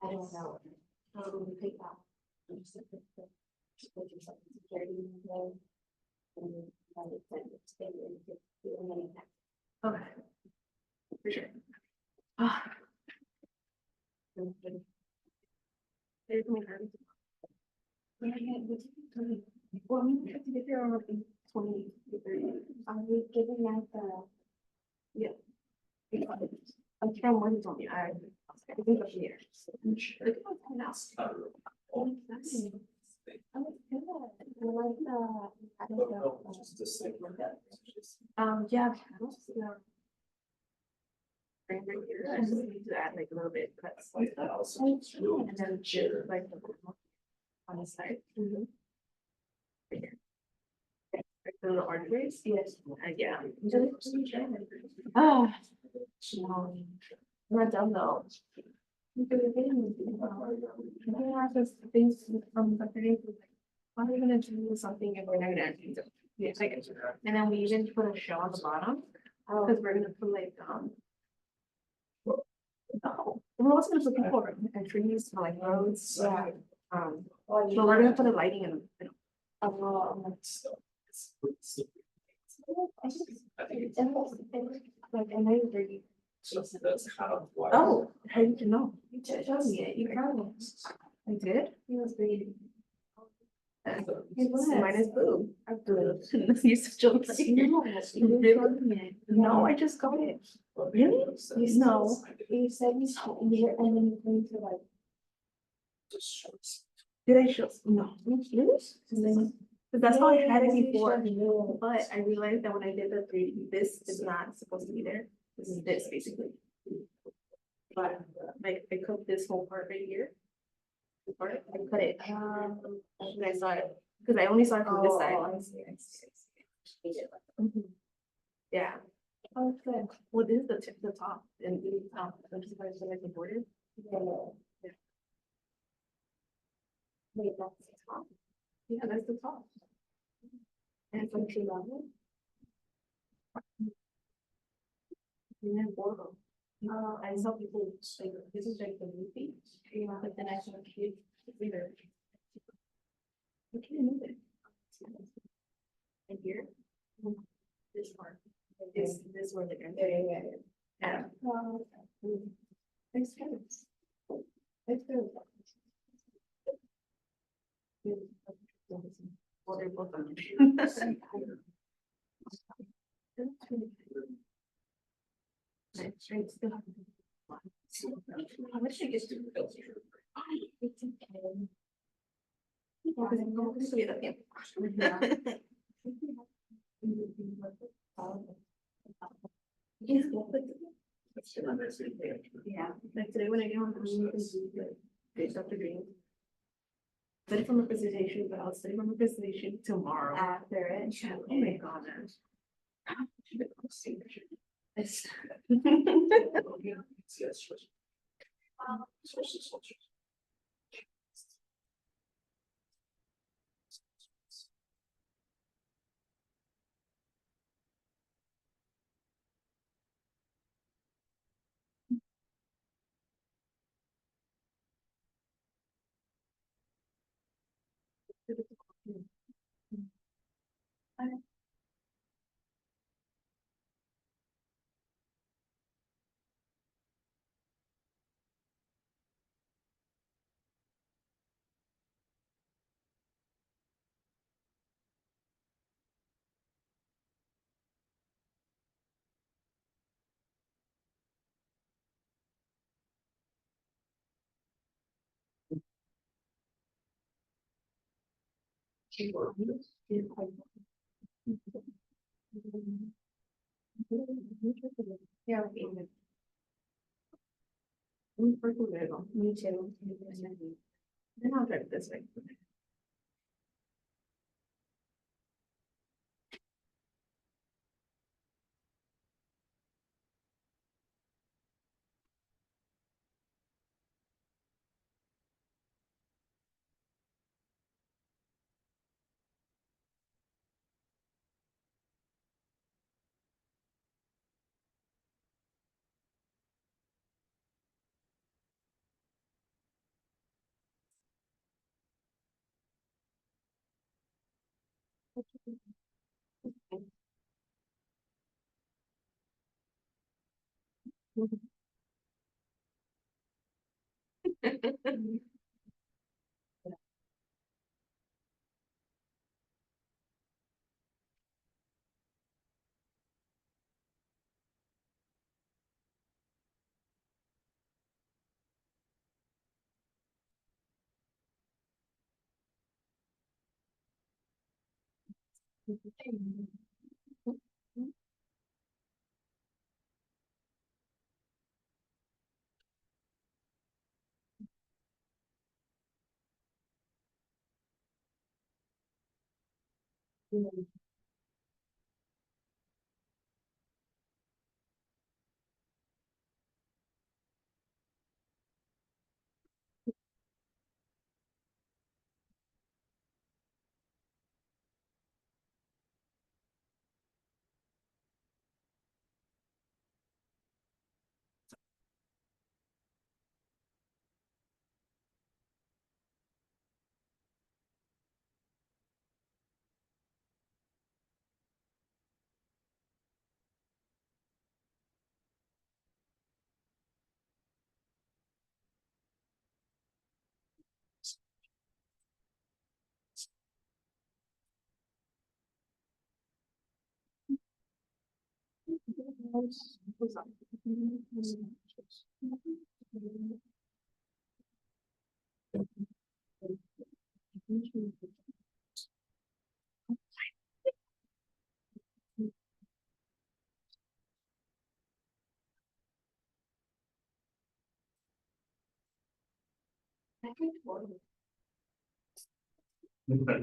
I don't know. We pick up. Security. Okay. For sure. There's my hand. Well, I mean, if you're on 20, 30, Are we giving out the? yeah. I'm from what you told me. I think of here. Look at my house. Oh, that's. I like I don't know. Yeah. Bring here. I just need to add like a little bit, but and then just like on the side. Right here. Like the little arteries. Yes. Yeah. Oh. No. I'm not done though. Things from the thing. Why are we gonna do something if we're not gonna do it? Yeah, I get you. And then we even put a shell on the bottom, because we're gonna put like, no, we're also gonna put people and trees for like roads. Yeah. So we're gonna put a lighting in the middle. Like, I know you're ready. So that's kind of why. Oh, how did you know? You told me it, you He heard it. I did? was reading. Mine is blue. I'm blue. You such a No, I just got it. Really? No. You said you saw here and then you're going to like. Did I show? No. Really? But that's how I had it before. But I realized that when I did the 3D, this is not supposed to be there. This is this basically. But like I cut this whole part right here. This part, I cut it. And I saw it because I only saw it from this side. Mhm. Yeah. Oh, good. Well, this is the tip, the top, and the top. I'm just going to like the border. Yeah. Wait, that's the top. Yeah, that's the top. And from tree level. And then border. I saw people like this is like the movie, but then I saw a kid either. You can't move it. And here, this part, this where the end. Yeah. Thanks, guys. It's good. Well, they're both on. How much I get to? It's okay. Because I'm going to see it Yeah, like today when I get home, I'm going to do the good stuff to green. Study from a presentation, but I'll study from a presentation tomorrow. After it. Yeah, oh my god. It's- Yeah, okay. Me too. Then I'll drive this way.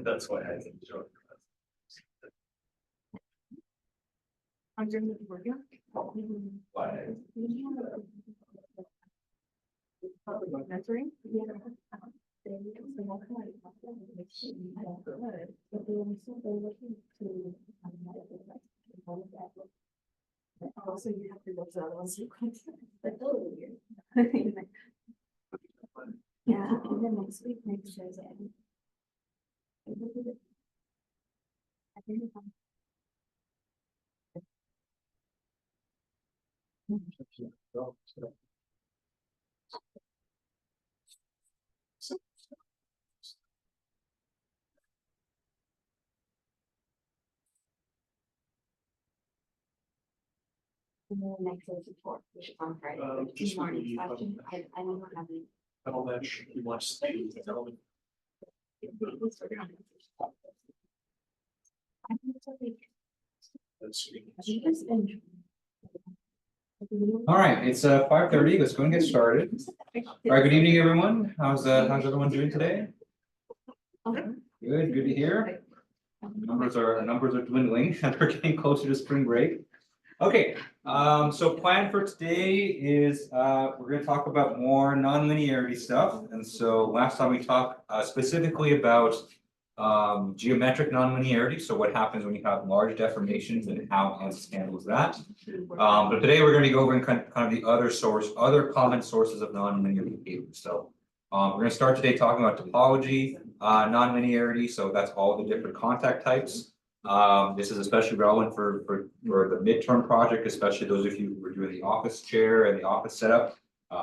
That's why I think. I'm doing the work. Why? Mentoring? Also, you have to go to the other ones. But totally weird. Yeah, and then next week, next Thursday. I think next is the fourth, which is on Friday. Just Morning the, session. I don't have any. All that he wants to do. I think it's okay. That's sweet. I think it's been. All right, it's 5:30. Let's go and get started. All right, good evening, everyone. How's everyone doing today? Good to hear. Numbers are dwindling and we're getting closer to spring break. Okay, so plan for today is we're gonna talk about more non-linearity stuff. And so last time we talked specifically about geometric non-linearity. So what happens when you have large deformations and how ANSYS handles that. But today we're going to go over and kind of the other common sources of non-linear behavior. So we're going to start today talking about topology, non-linearity. So that's all the different contact types. This is especially relevant for the midterm project, especially those of you who are doing the office chair and the office setup.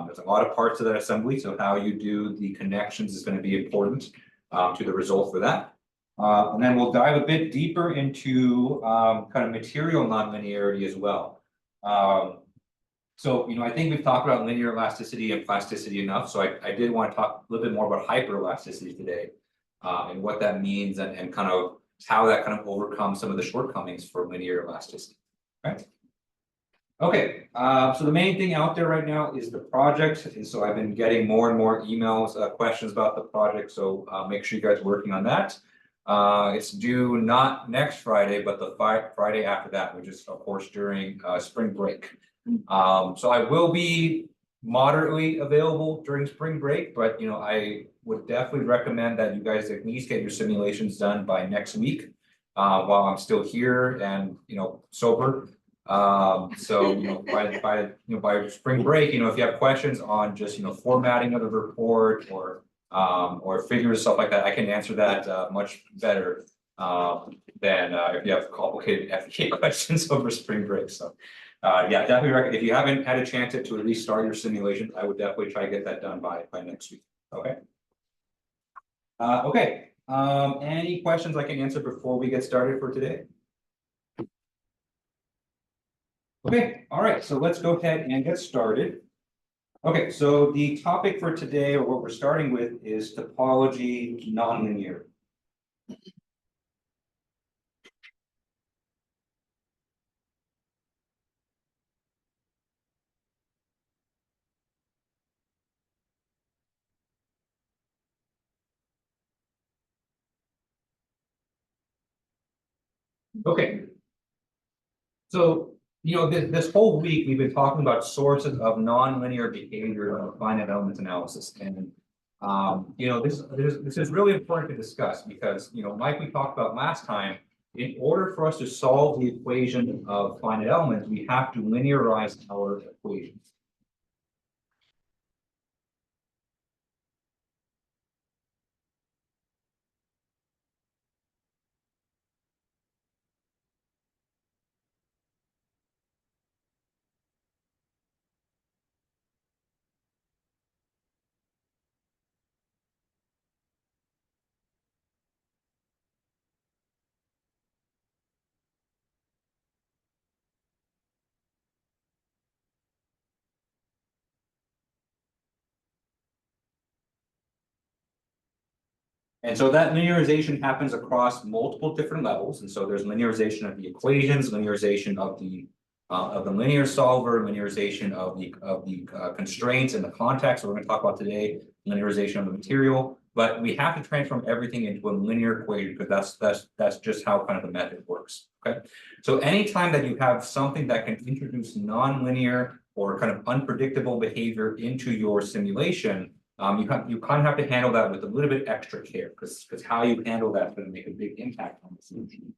There's a lot of parts of that assembly. So how you do the connections is going to be important to the result for that. And then we'll dive a bit deeper into kind of material non-linearity as well. So, I think we've talked about linear elasticity and plasticity enough. So I did want to talk a little bit more about hyperelasticity today and what that means and kind of how that kind of overcomes some of the shortcomings for linear elasticity. Right? Okay, so the main thing out there right now is the project. And so I've been getting more and more emails, questions about the project. So make sure you guys are working on that. It's due not next Friday, but the Friday after that, which is of course during spring break. So I will be moderately available during spring break, but I would definitely recommend that you guys at least get your simulations done by next week while I'm still here and sober. So by spring break, if you have questions on just formatting of the report or figures, stuff like that, I can answer that much better than if you have complicated FEA questions over spring break. So yeah, definitely recommend if you haven't had a chance to at least start your simulations, I would definitely try to get that done by next week. Okay. Okay. Any questions I can answer before we get started for today? Okay, all right, so let's go ahead and get started. Okay, so the topic for today, or what we're starting with, is topology nonlinear. Okay. So, this whole week, we've been talking about sources of nonlinear behavior of finite element analysis. And, this is really important to discuss because, like we talked about last time, in order for us to solve the equation of finite elements, we have to linearize our equations. And so that linearization happens across multiple different levels. And so there's linearization of the equations, linearization of the linear solver, linearization of the constraints and the context we're going to talk about today, linearization of the material. But we have to transform everything into a linear equation because that's just how kind of the method works. Okay. So anytime that you have something that can introduce nonlinear or kind of unpredictable behavior into your simulation, you kind of have to handle that with a little bit extra care because how you handle that is going to make a big impact on the solution.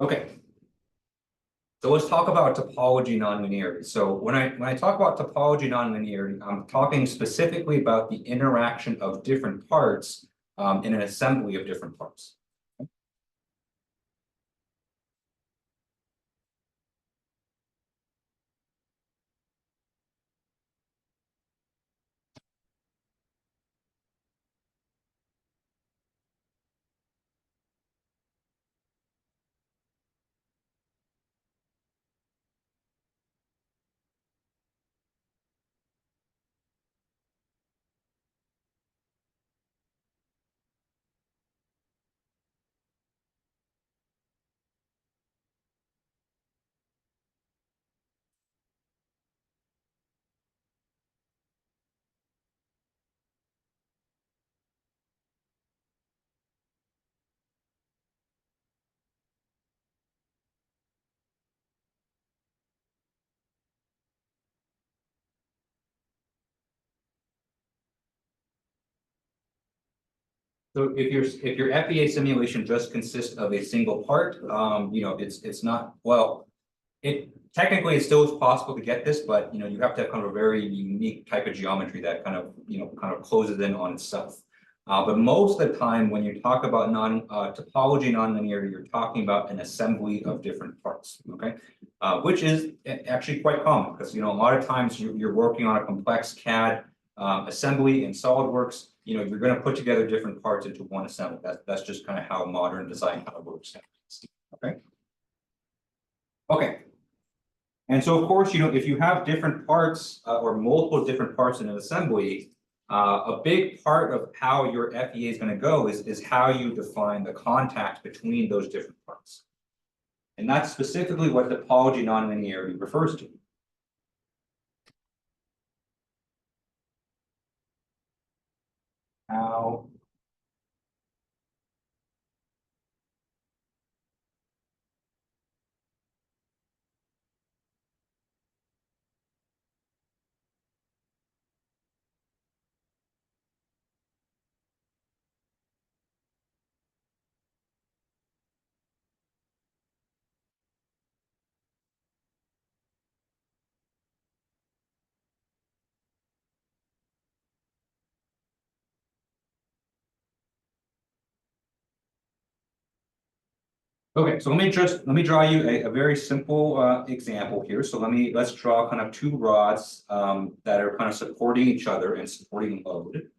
Okay. So let's talk about topology nonlinearity. So when I talk about topology nonlinearity, I'm talking specifically about the interaction of different parts in an assembly of different parts. So if your FEA simulation just consists of a single part, it's not, well, it technically it still is possible to get this, but you have to have kind of a very unique type of geometry that kind of closes in on itself. But most of the time, when you talk about topology nonlinearity, you're talking about an assembly of different parts, okay? Which is actually quite common because a lot of times you're working on a complex CAD assembly in SolidWorks. You're going to put together different parts into one assembly. That's just kind of how modern design kind of works. Okay. Okay. And so, of course, if you have different parts or multiple different parts in an assembly, a big part of how your FEA is going to go is how you define the contact between those different parts. And that's specifically what topology nonlinearity refers to. How Okay, so let me draw you a very simple example here. So let's draw kind of two rods that are kind of supporting each other and supporting load.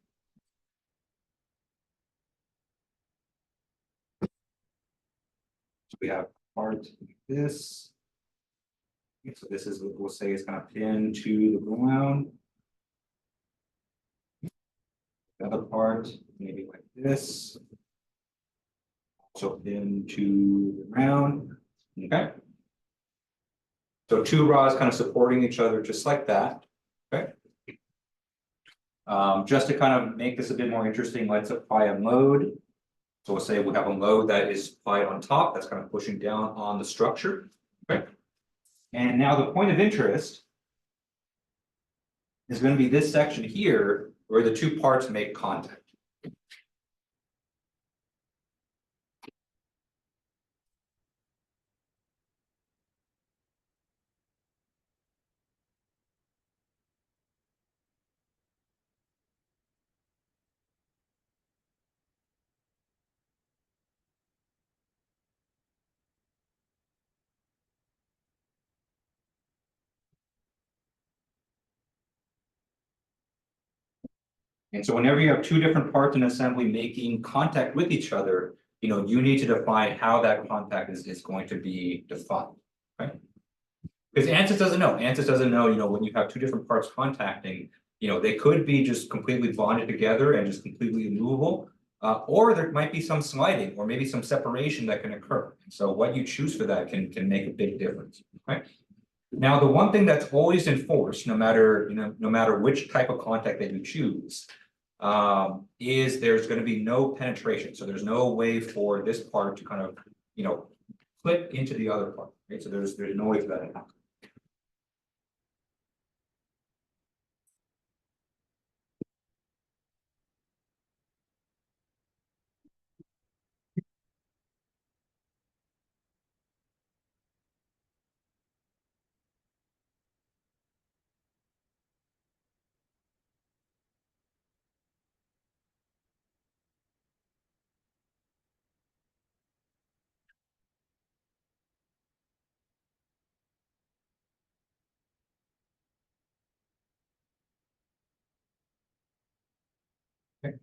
So we have part like this. Okay, so this is what we'll say is kind of pinned to the ground. The other part maybe like this. So pinned to the ground. Okay. So two rods kind of supporting each other just like that. Okay. Just to kind of make this a bit more interesting, let's apply a load. So we'll say we have a load that is applied on top, that's kind of pushing down on the structure. Okay. And now the point of interest is going to be this section here where the two parts make contact. And so whenever you have two different parts in assembly making contact with each other, you need to define how that contact is going to be defined, right? Because ANSYS doesn't know. ANSYS doesn't know, when you have two different parts contacting, they could be just completely bonded together and just completely immovable. Or there might be some sliding or maybe some separation that can occur. So what you choose for that can make a big difference, right? Now, the one thing that's always enforced, no matter which type of contact that you choose, is there's going to be no penetration. So there's no way for this part to kind of, clip into the other part, right? So there's no way for that to happen. Okay.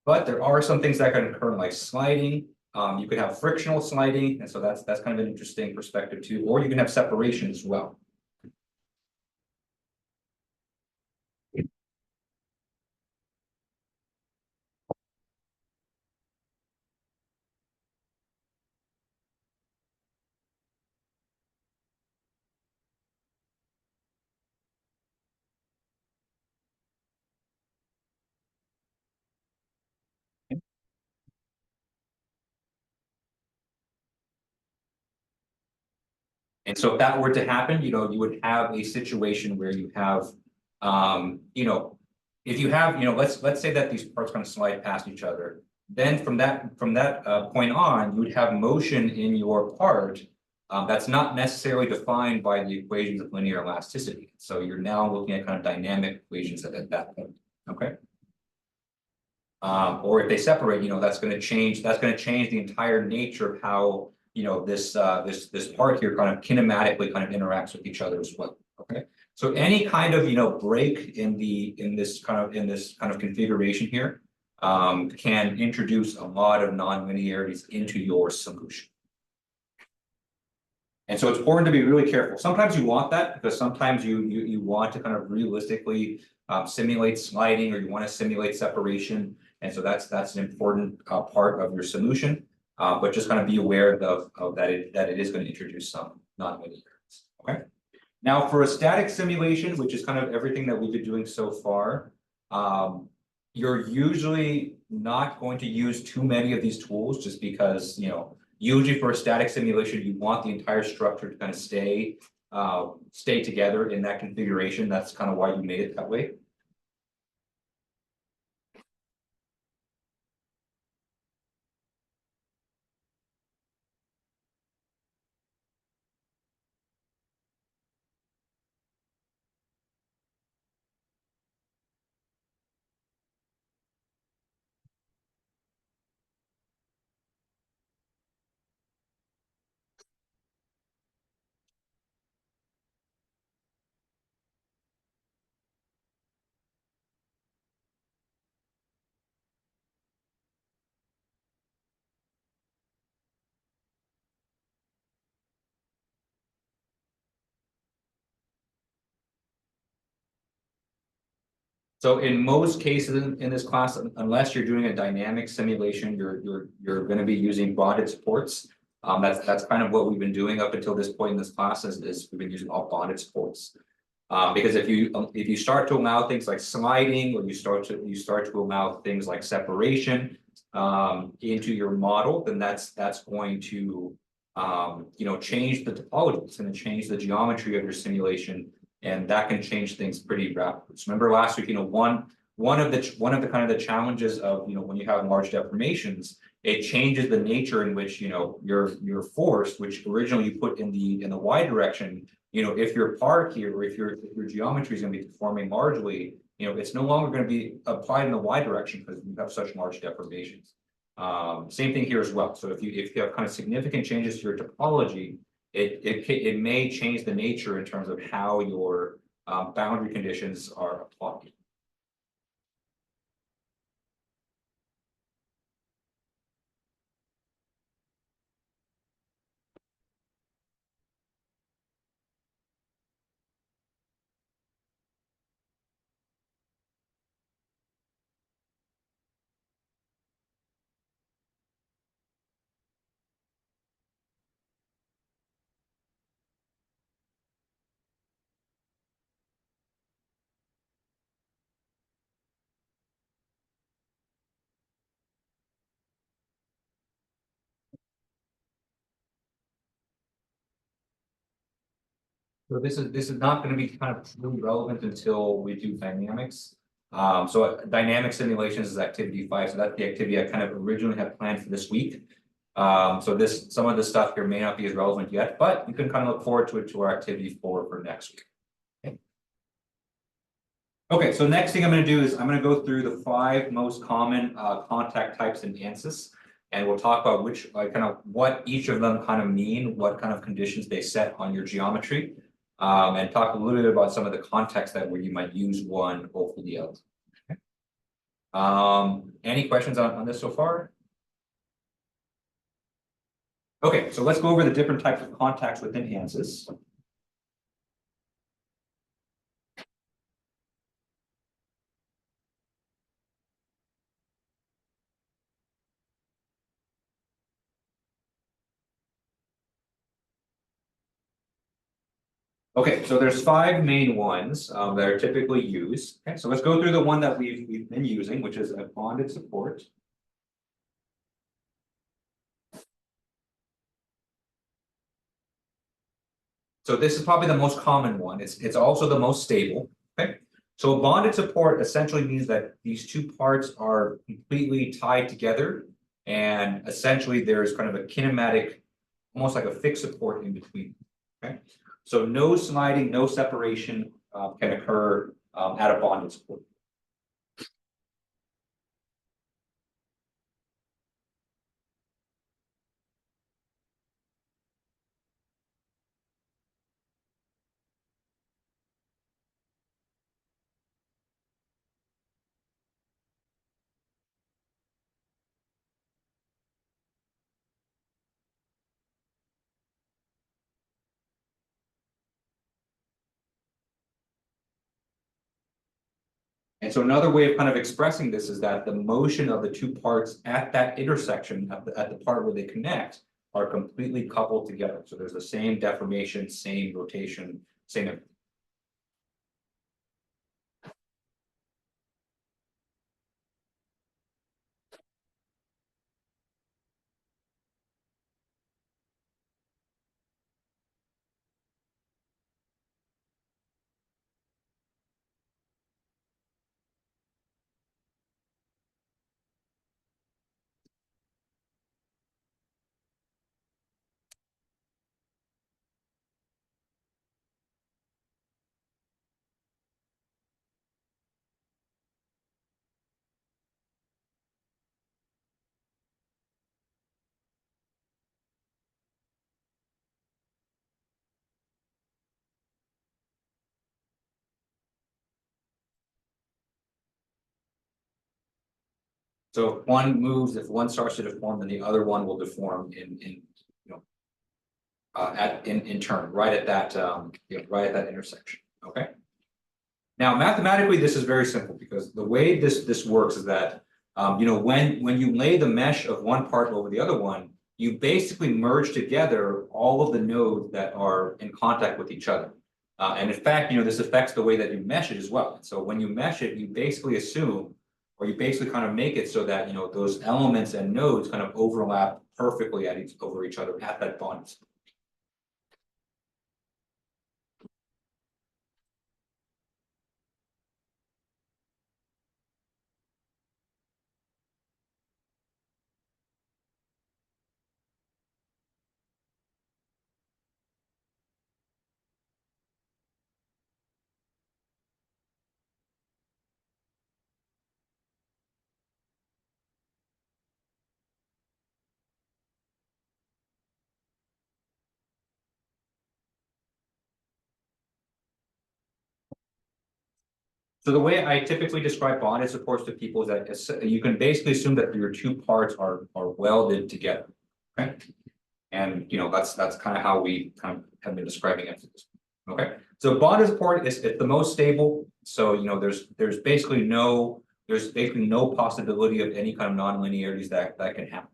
But there are some things that can occur like sliding. You could have frictional sliding, and so that's kind of an interesting perspective too. Or you can have separation as well. And so if that were to happen, you would have a situation where you have, if you have, let's say that these parts kind of slide past each other. Then from that point on, you would have motion in your part that's not necessarily defined by the equations of linear elasticity. So you're now looking at kind of dynamic equations at that point. Okay. Or if they separate, that's going to change the entire nature of how this part here kind of kinematically kind of interacts with each other as well. Okay, so any kind of break in this kind of configuration here can introduce a lot of non-linearities into your solution. And so it's important to be really careful. Sometimes you want that because sometimes you want to kind of realistically simulate sliding, or you want to simulate separation. And so that's an important part of your solution. But just kind of be aware of that it is going to introduce some non-linearities. Okay. Now for a static simulation, which is kind of everything that we've been doing so far, you're usually not going to use too many of these tools just because, usually for a static simulation, you want the entire structure to kind of stay together in that configuration. That's kind of why you made it that way. So in most cases in this class, unless you're doing a dynamic simulation, you're gonna be using bonded supports. That's kind of what we've been doing up until this point in this class is we've been using all bonded supports. Because if you start to allow things like sliding, or you start to allow things like separation into your model, then that's going to change the topology. It's going to change the geometry of your simulation, and that can change things pretty rapidly. So remember last week, one of the kind of the challenges of when you have large deformations, it changes the nature in which your force, which originally you put in the y direction. If your part here, or if your geometry is going to be deforming largely, it's no longer going to be applied in the y direction because you have such large deformations. Same thing here as well. So if you have kind of significant changes to your topology, it may change the nature in terms of how your boundary conditions are applied. So this is not going to be kind of really relevant until we do dynamics. So dynamic simulations is activity 5. So that's the activity I kind of originally had planned for this week. So some of the stuff here may not be as relevant yet, but you can kind of look forward to it to our activity for next week. Okay, so next thing I'm going to do is I'm going to go through the 5 most common contact types in ANSYS, and we'll talk about which kind of what each of them kind of mean, what kind of conditions they set on your geometry, and talk a little bit about some of the context that where you might use one over the other. Okay. Any questions on this so far? Okay, so let's go over the different types of contacts within ANSYS. Okay, so there's 5 main ones that are typically used. Okay, so let's go through the one that we've been using, which is a bonded support. So this is probably the most common one. It's also the most stable. Okay, so a bonded support essentially means that these two parts are completely tied together, and essentially there's kind of a kinematic, almost like a fixed support in between. Okay. So no sliding, no separation can occur at a bonded support. And so another way of kind of expressing this is that the motion of the two parts at that intersection, at the part where they connect, are completely coupled together. So there's the same deformation, same rotation, same everything. So if one moves, if one starts to deform, then the other one will deform in turn, right at that right at that intersection. Okay. Now, mathematically, this is very simple because the way this works is that, when you lay the mesh of one part over the other one, you basically merge together all of the nodes that are in contact with each other. And in fact, this affects the way that you mesh it as well. So when you mesh it, you basically assume, or you basically kind of make it so that, those elements and nodes kind of overlap perfectly over each other at that bond. So the way I typically describe bonded supports to people is that you can basically assume that your two parts are welded together. Okay. And that's kind of how we kind of have been describing it. Okay. So bonded support is the most stable. So there's basically no possibility of any kind of non-linearities that can happen.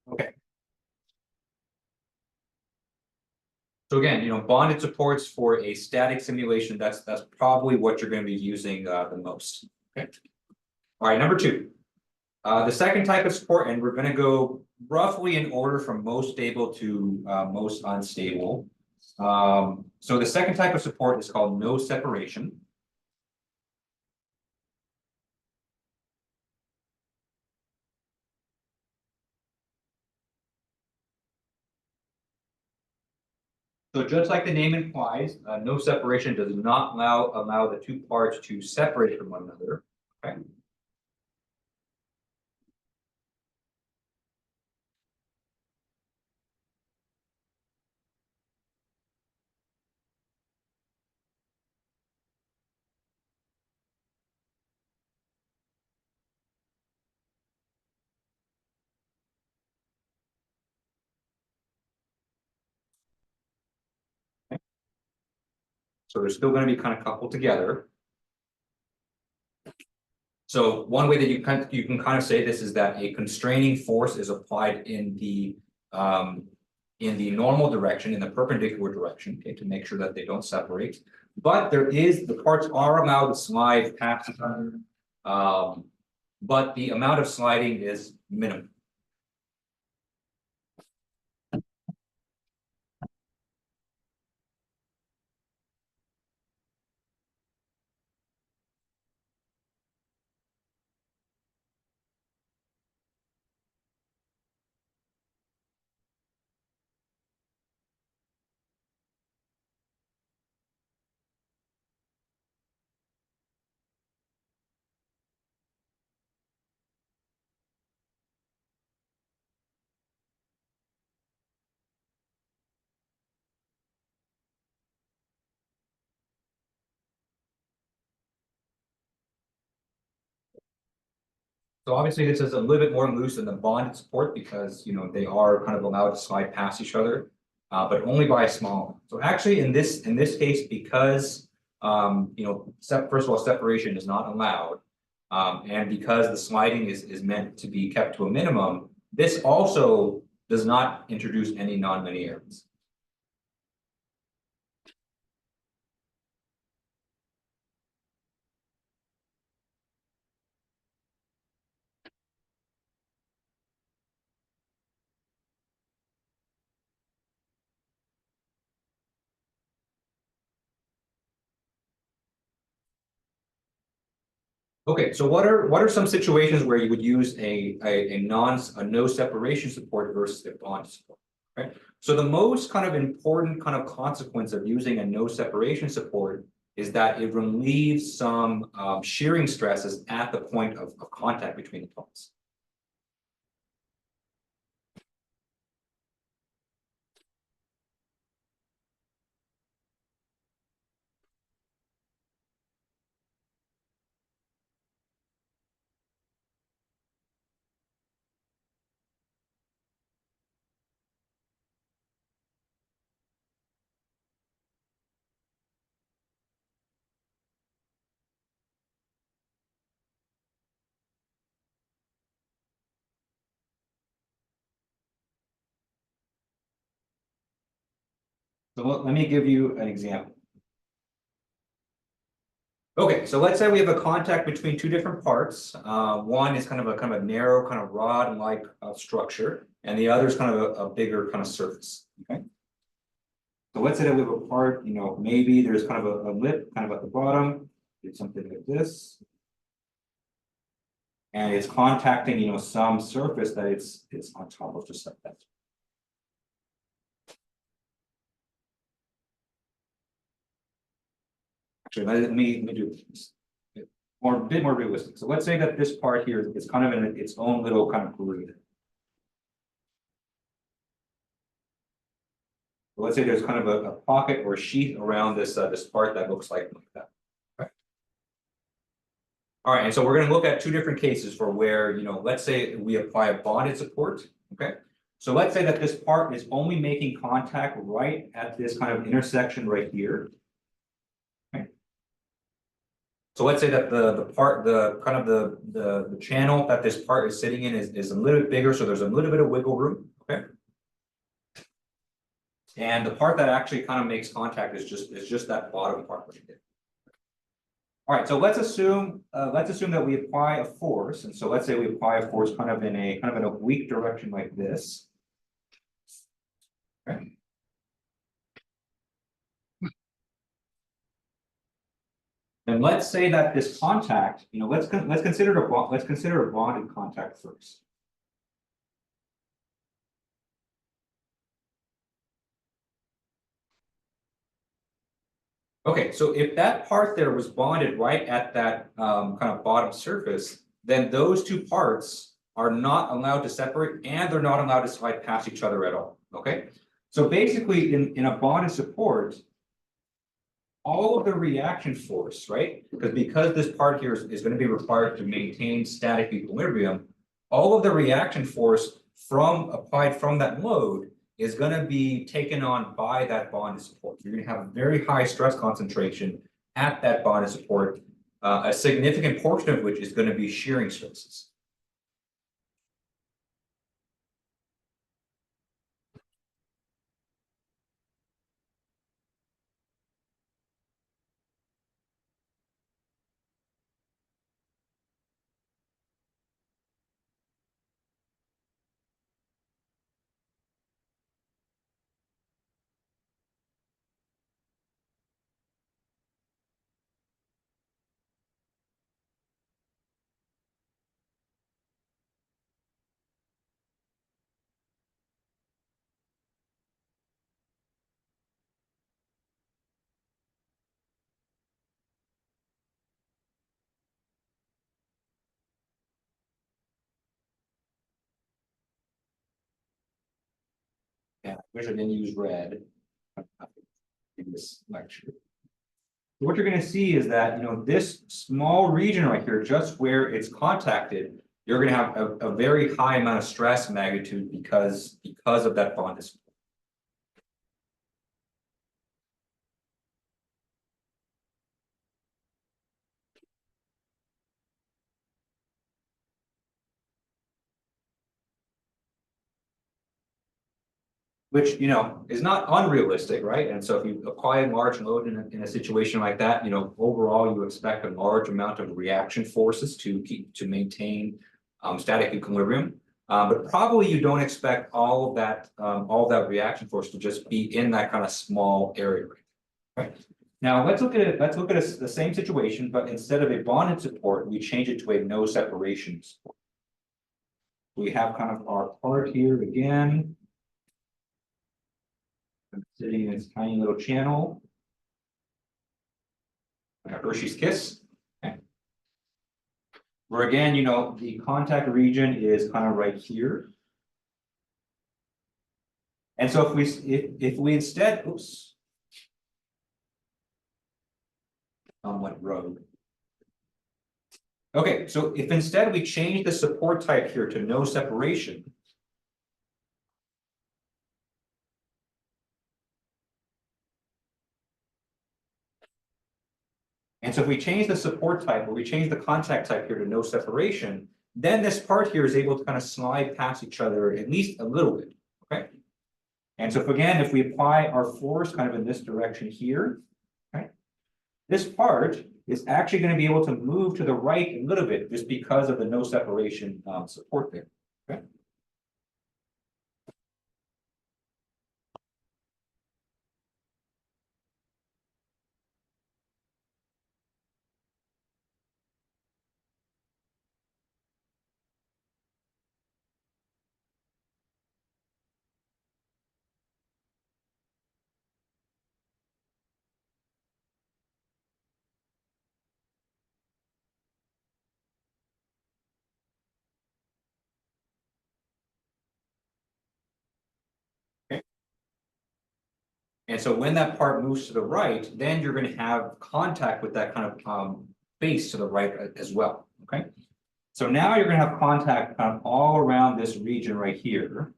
Okay. So again, bonded supports for a static simulation, that's probably what you're going to be using the most. Okay. All right, number 2. The second type of support, and we're going to go roughly in order from most stable to most unstable. So the second type of support is called no separation. So just like the name implies, no separation does not allow the two parts to separate from one another. Okay. So they're still going to be kind of coupled together. So one way that you can kind of say this is that a constraining force is applied in the normal direction, in the perpendicular direction, okay, to make sure that they don't separate. But the parts are allowed to slide past each other, but the amount of sliding is minimal. So obviously this is a little bit more loose than the bonded support because they are kind of allowed to slide past each other, but only by a small. So actually in this case, because first of all, separation is not allowed, and because the sliding is meant to be kept to a minimum, this also does not introduce any non-linearities. Okay, so what are some situations where you would use a no separation support versus a bond support? Right. So the most kind of important kind of consequence of using a no separation support is that it relieves some shearing stresses at the point of contact between the parts. So let me give you an example. Okay, so let's say we have a contact between two different parts. One is kind of a narrow, kind of rod-like structure, and the other is kind of a bigger kind of surface. Okay. So let's say that we have a part, maybe there's kind of a lip kind of at the bottom, it's something like this. And it's contacting, some surface that it's on top of, just like that. Actually, let me do this. A bit more realistic. So let's say that this part here is kind of in its own little kind of groove. So let's say there's kind of a pocket or a sheath around this this part that looks like that. Okay. All right, and so we're going to look at two different cases for where, let's say we apply a bonded support. Okay. So let's say that this part is only making contact right at this kind of intersection right here. Okay. So let's say that the channel that this part is sitting in is a little bit bigger, so there's a little bit of wiggle room. Okay. And the part that actually kind of makes contact is just that bottom part right there. All right, so let's assume that we apply a force, and so let's say we apply a force kind of in a oblique direction like this. Okay. And let's say that this contact, let's consider a bonded contact first. Okay, so if that part there was bonded right at that kind of bottom surface, then those two parts are not allowed to separate and they're not allowed to slide past each other at all. Okay, so basically in a bonded support, all of the reaction force, right? Because this part here is going to be required to maintain static equilibrium, all of the reaction force applied from that load is going to be taken on by that bonded support. You're going to have a very high stress concentration at that bonded support, a significant portion of which is going to be shearing stresses. Yeah, I wish I didn't use red in this lecture. What you're going to see is that, this small region right here, just where it's contacted, you're going to have a very high amount of stress magnitude because of that bonded support. Which, is not unrealistic, right? And so if you apply a large load in a situation like that, overall you expect a large amount of reaction forces to maintain static equilibrium. But probably you don't expect all of that reaction force to just be in that kind of small area, right? Now let's look at the same situation, but instead of a bonded support, we change it to a no separation support. We have kind of our part here again, sitting in its tiny little channel. Like a Hershey's Kiss. Okay. Where again, the contact region is kind of right here. And so if we instead, oops, went rogue. Okay, so if instead we change the support type here to no separation, and so if we change the support type or we change the contact type here to no separation, then this part here is able to kind of slide past each other at least a little bit, okay? And so if, again, if we apply our force kind of in this direction here, right? This part is actually going to be able to move to the right a little bit just because of the no separation support there. Okay. And so when that part moves to the right, then you're going to have contact with that kind of base to the right as well. Okay. So now you're going to have contact kind of all around this region right here.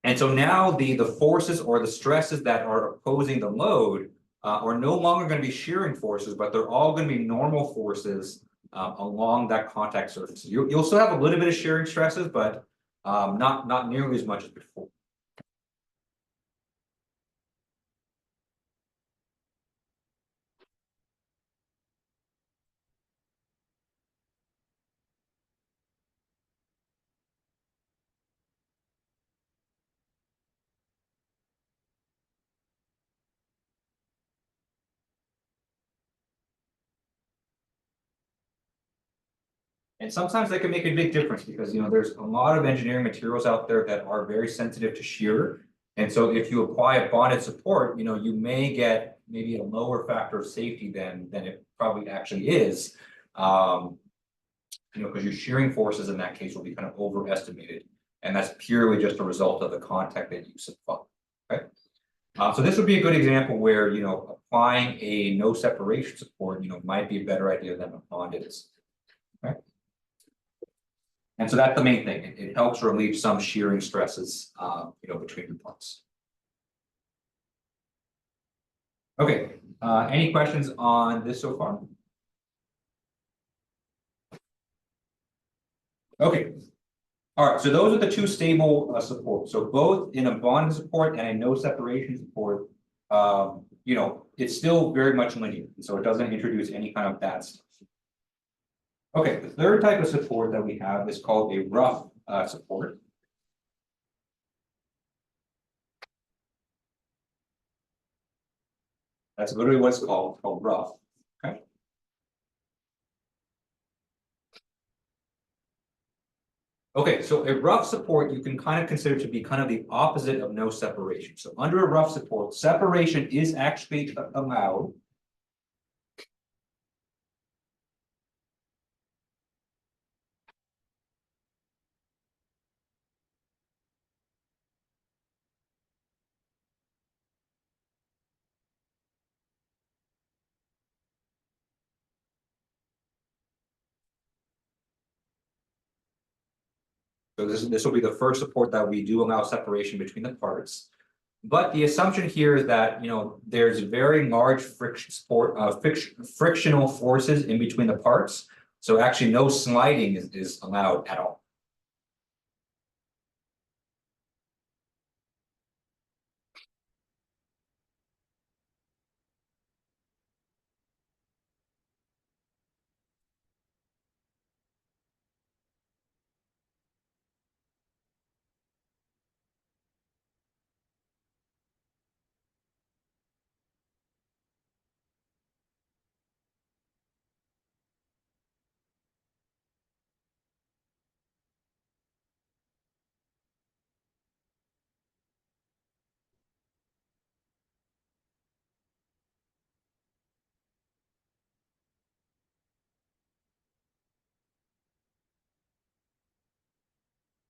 And so now the forces or the stresses that are opposing the load are no longer going to be shearing forces, but they're all going to be normal forces along that contact surface. You'll still have a little bit of shearing stresses, but not nearly as much as before. And sometimes that can make a big difference because there's a lot of engineering materials out there that are very sensitive to shear. And so if you apply a bonded support, you may get maybe a lower factor of safety than it probably actually is. Because your shearing forces in that case will be kind of overestimated. And that's purely just a result of the contact that you supply. Okay. So this would be a good example where applying a no separation support might be a better idea than a bonded. Okay. And so that's the main thing. It helps relieve some shearing stresses, between the parts. Okay. Any questions on this so far? Okay. All right. So those are the two stable supports. So both in a bonded support and a no separation support, it's still very much linear. So it doesn't introduce any kind of bad stuff. Okay. The third type of support that we have is called a rough support. That's literally what it's called rough. Okay. Okay, so a rough support you can kind of consider to be kind of the opposite of no separation. So under a rough support, separation is actually allowed. So this will be the first support that we do allow separation between the parts. But the assumption here is that there's very large frictional forces in between the parts. So actually no sliding is allowed at all.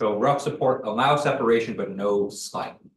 So rough support allows separation, but no sliding.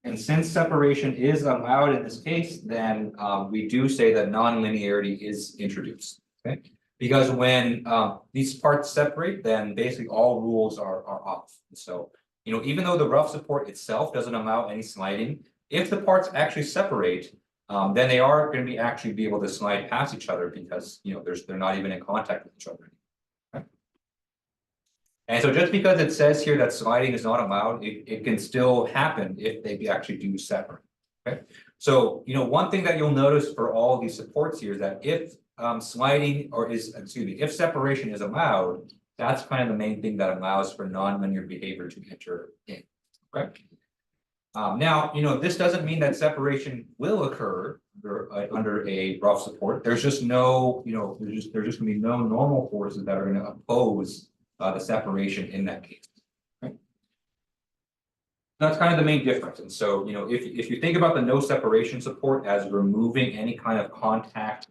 And since separation is allowed in this case, then we do say that non-linearity is introduced, okay? Because when these parts separate, then basically all rules are off. So, even though the rough support itself doesn't allow any sliding, if the parts actually separate, then they are going to be able to slide past each other because they're not even in contact with each other. Okay? And so just because it says here that sliding is not allowed, it can still happen if they actually do separate. Okay, so one thing that you'll notice for all these supports here is that if if separation is allowed, that's kind of the main thing that allows for nonlinear behavior to enter in. Okay. Now, this doesn't mean that separation will occur under a rough support. There's just no, there's just gonna be no normal forces that are going to oppose the separation in that case. Okay. That's kind of the main difference. And so, if you think about the no separation support as removing any kind of contact,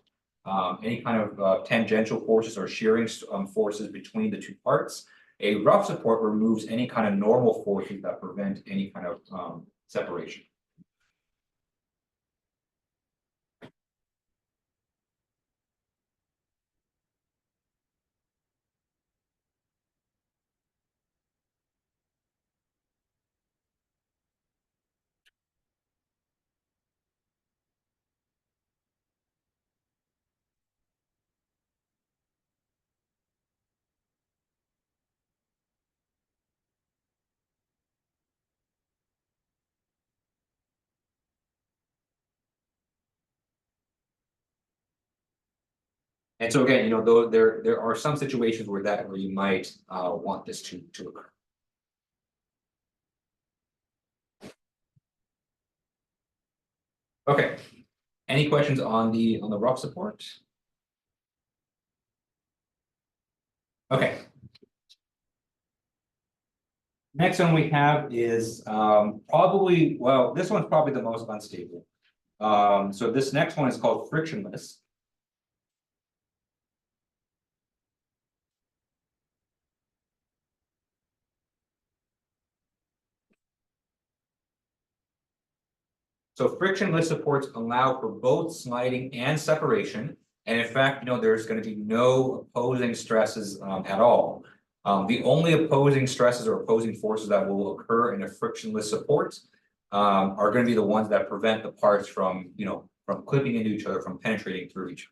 any kind of tangential forces or shearing forces between the two parts, a rough support removes any kind of normal forces that prevent any kind of separation. And so again, though there are some situations where you might want this to occur. Okay. Any questions on the rough support? Okay. Next one we have is this one's probably the most unstable. So this next one is called frictionless. So frictionless supports allow for both sliding and separation. And in fact, there's going to be no opposing stresses at all. The only opposing stresses or opposing forces that will occur in a frictionless support are going to be the ones that prevent the parts from clipping into each other, from penetrating through each other.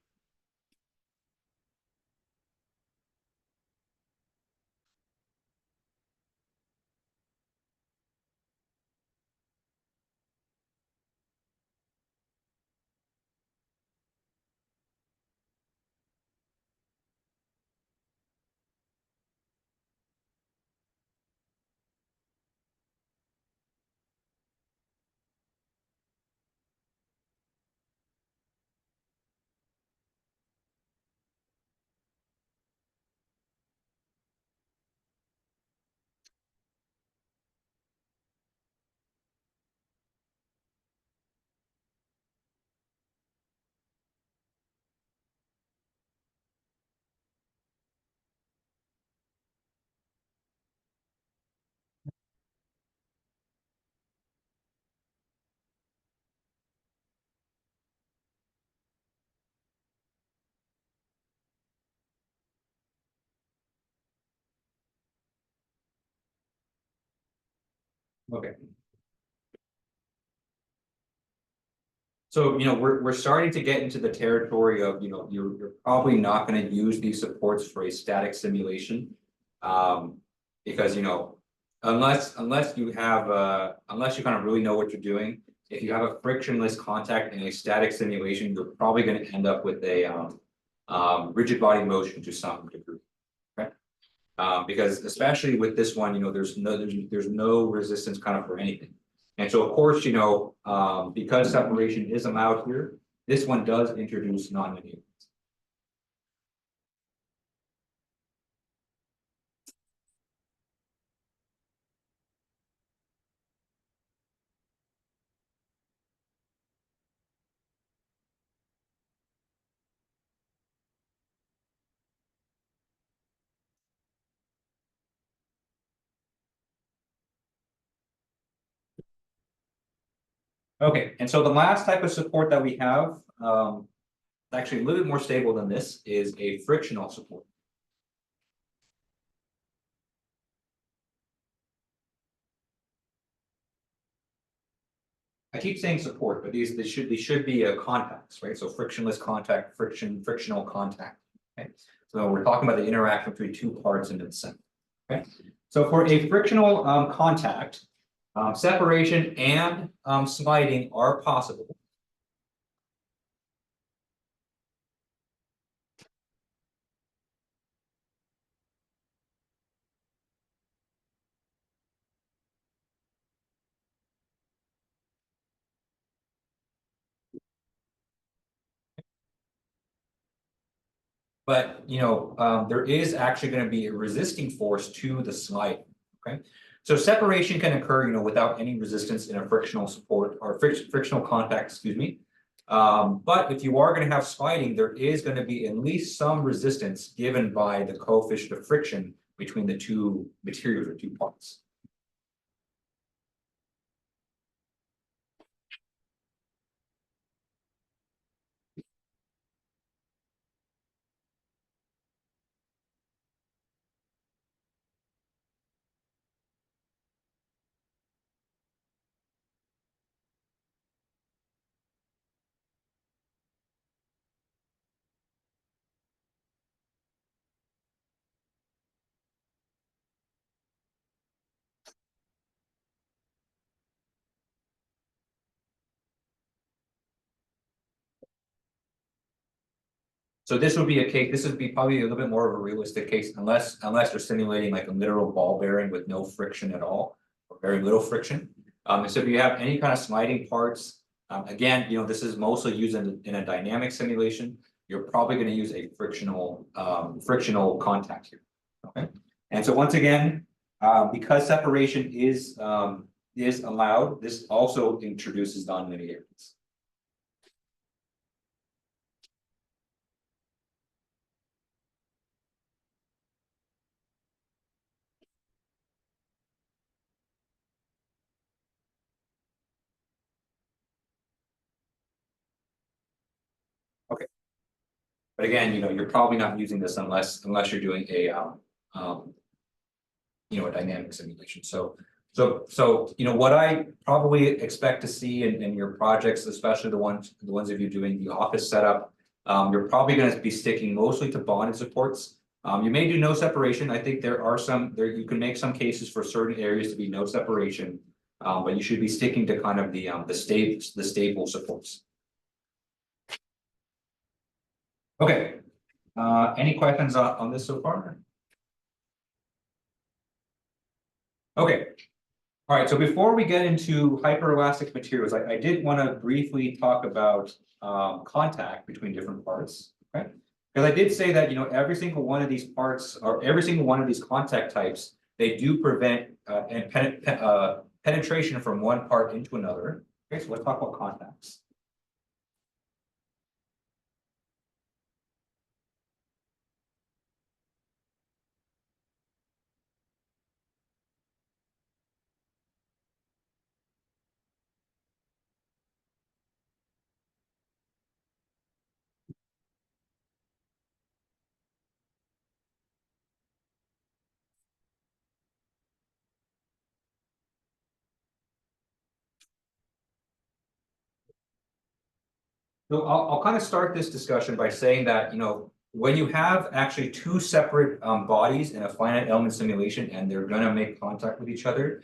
Okay. So, we're starting to get into the territory of, you're probably not going to use these supports for a static simulation. Because, unless you kind of really know what you're doing, if you have a frictionless contact in a static simulation, you're probably going to end up with a rigid body motion to some degree. Okay. Because especially with this one, there's no resistance kind of for anything. And so, of course, because separation is allowed here, this one does introduce nonlinearity. Okay, and so the last type of support that we have, actually a little bit more stable than this, is a frictional support. I keep saying support, but these should be contacts, right? So frictionless contact, frictional contact. Okay, so we're talking about the interaction between two parts into the center. Okay, so for a frictional contact, separation and sliding are possible. But there is actually going to be a resisting force to the slide. Okay, so separation can occur, without any resistance in a frictional support or frictional contact. Excuse me. But if you are going to have sliding, there is going to be at least some resistance given by the coefficient of friction between the two materials or two parts. So this would be a case, this would be probably a little bit more of a realistic case, unless they're simulating like a literal ball bearing with no friction at all, or very little friction. And so if you have any kind of sliding parts, again, this is mostly used in a dynamic simulation. You're probably going to use a frictional contact here. Okay. And so once again, because separation is allowed, this also introduces non-linearities. Okay. But again, you're probably not using this unless you're doing a a dynamic simulation. So what I probably expect to see in your projects, especially the ones of you doing the office setup, you're probably going to be sticking mostly to bonded supports. You may do no separation. I think there are you can make some cases for certain areas to be no separation, but you should be sticking to kind of the stable supports. Okay. Any questions on this so far? Okay. All right. So before we get into hyperelastic materials, I did want to briefly talk about contact between different parts. Okay. Because I did say that every single one of these parts or every single one of these contact types, they do prevent penetration from one part into another. Okay. So let's talk about contacts. So I'll kind of start this discussion by saying that, when you have actually two separate bodies in a finite element simulation and they're going to make contact with each other,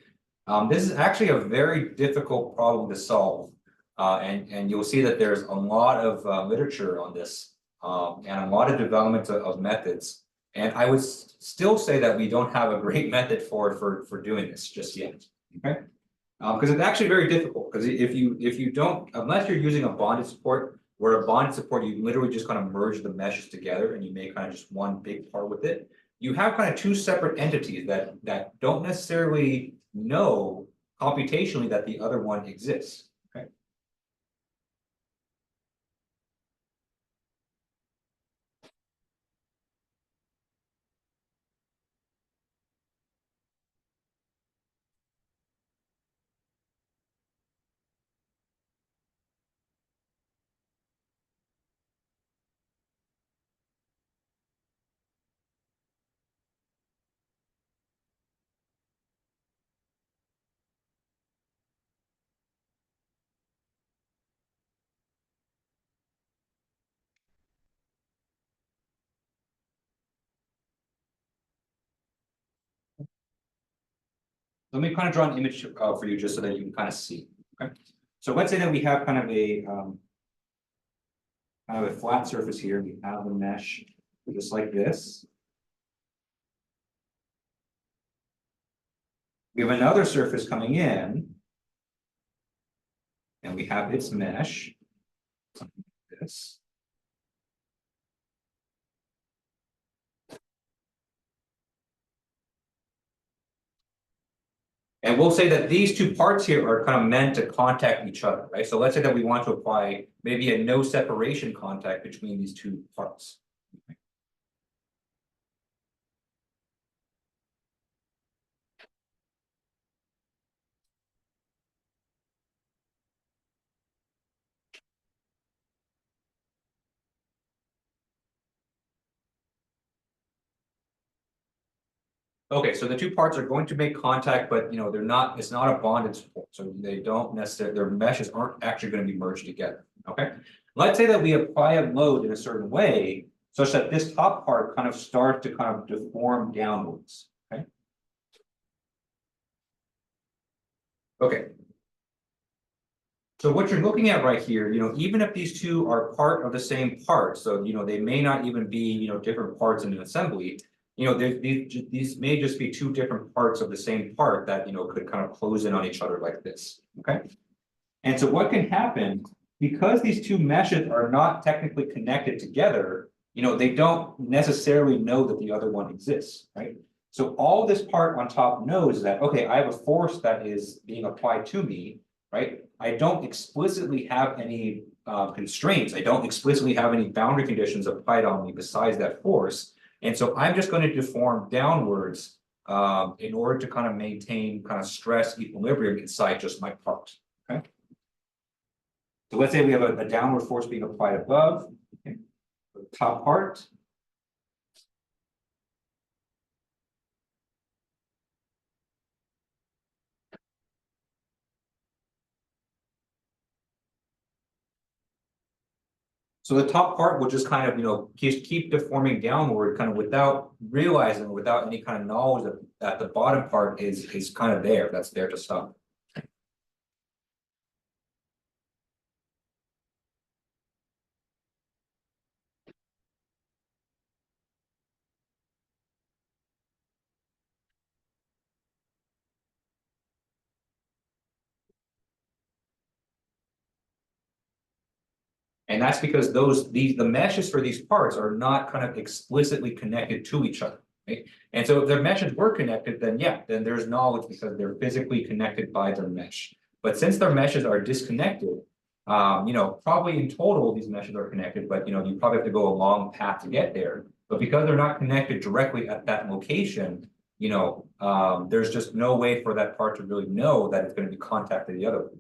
this is actually a very difficult problem to solve. And you'll see that there's a lot of literature on this and a lot of development of methods. And I would still say that we don't have a great method for doing this just yet. Okay. Because it's actually very difficult, because if you don't, unless you're using a bonded support, where a bonded support, you literally just kind of merge the meshes together and you make kind of just one big part with it. You have kind of two separate entities that don't necessarily know computationally that the other one exists. Okay. Let me kind of draw an image for you just so that you can kind of see, okay? So let's say that we have kind of a flat surface here. We have the mesh just like this. We have another surface coming in. And we have its mesh. Something like this. And we'll say that these two parts here are kind of meant to contact each other, right? So let's say that we want to apply maybe a no separation contact between these two parts. Okay, so the two parts are going to make contact, but they're not, it's not a bonded support. So they don't necessarily, their meshes aren't actually going to be merged together. Okay. Let's say that we apply a load in a certain way such that this top part kind of starts to kind of deform downwards. Okay. Okay. So what you're looking at right here, even if these two are part of the same part, so they may not even be different parts in an assembly. These may just be two different parts of the same part that could kind of close in on each other like this. Okay. And so what can happen, because these two meshes are not technically connected together, they don't necessarily know that the other one exists, right? So all this part on top knows that, okay, I have a force that is being applied to me, right? I don't explicitly have any constraints. I don't explicitly have any boundary conditions applied on me besides that force. And so I'm just going to deform downwards in order to kind of maintain kind of stress equilibrium inside just my part. Okay. So let's say we have a downward force being applied above, okay, the top part. So the top part will just kind of, keep deforming downward kind of without realizing, without any kind of knowledge that the bottom part is kind of there, that's there to stop. And that's because the meshes for these parts are not kind of explicitly connected to each other, right? And so if their meshes were connected, then yeah, then there's knowledge because they're physically connected by their mesh. But since their meshes are disconnected, probably in total these meshes are connected, but you probably have to go a long path to get there. But because they're not connected directly at that location, there's just no way for that part to really know that it's going to be contacted the other way.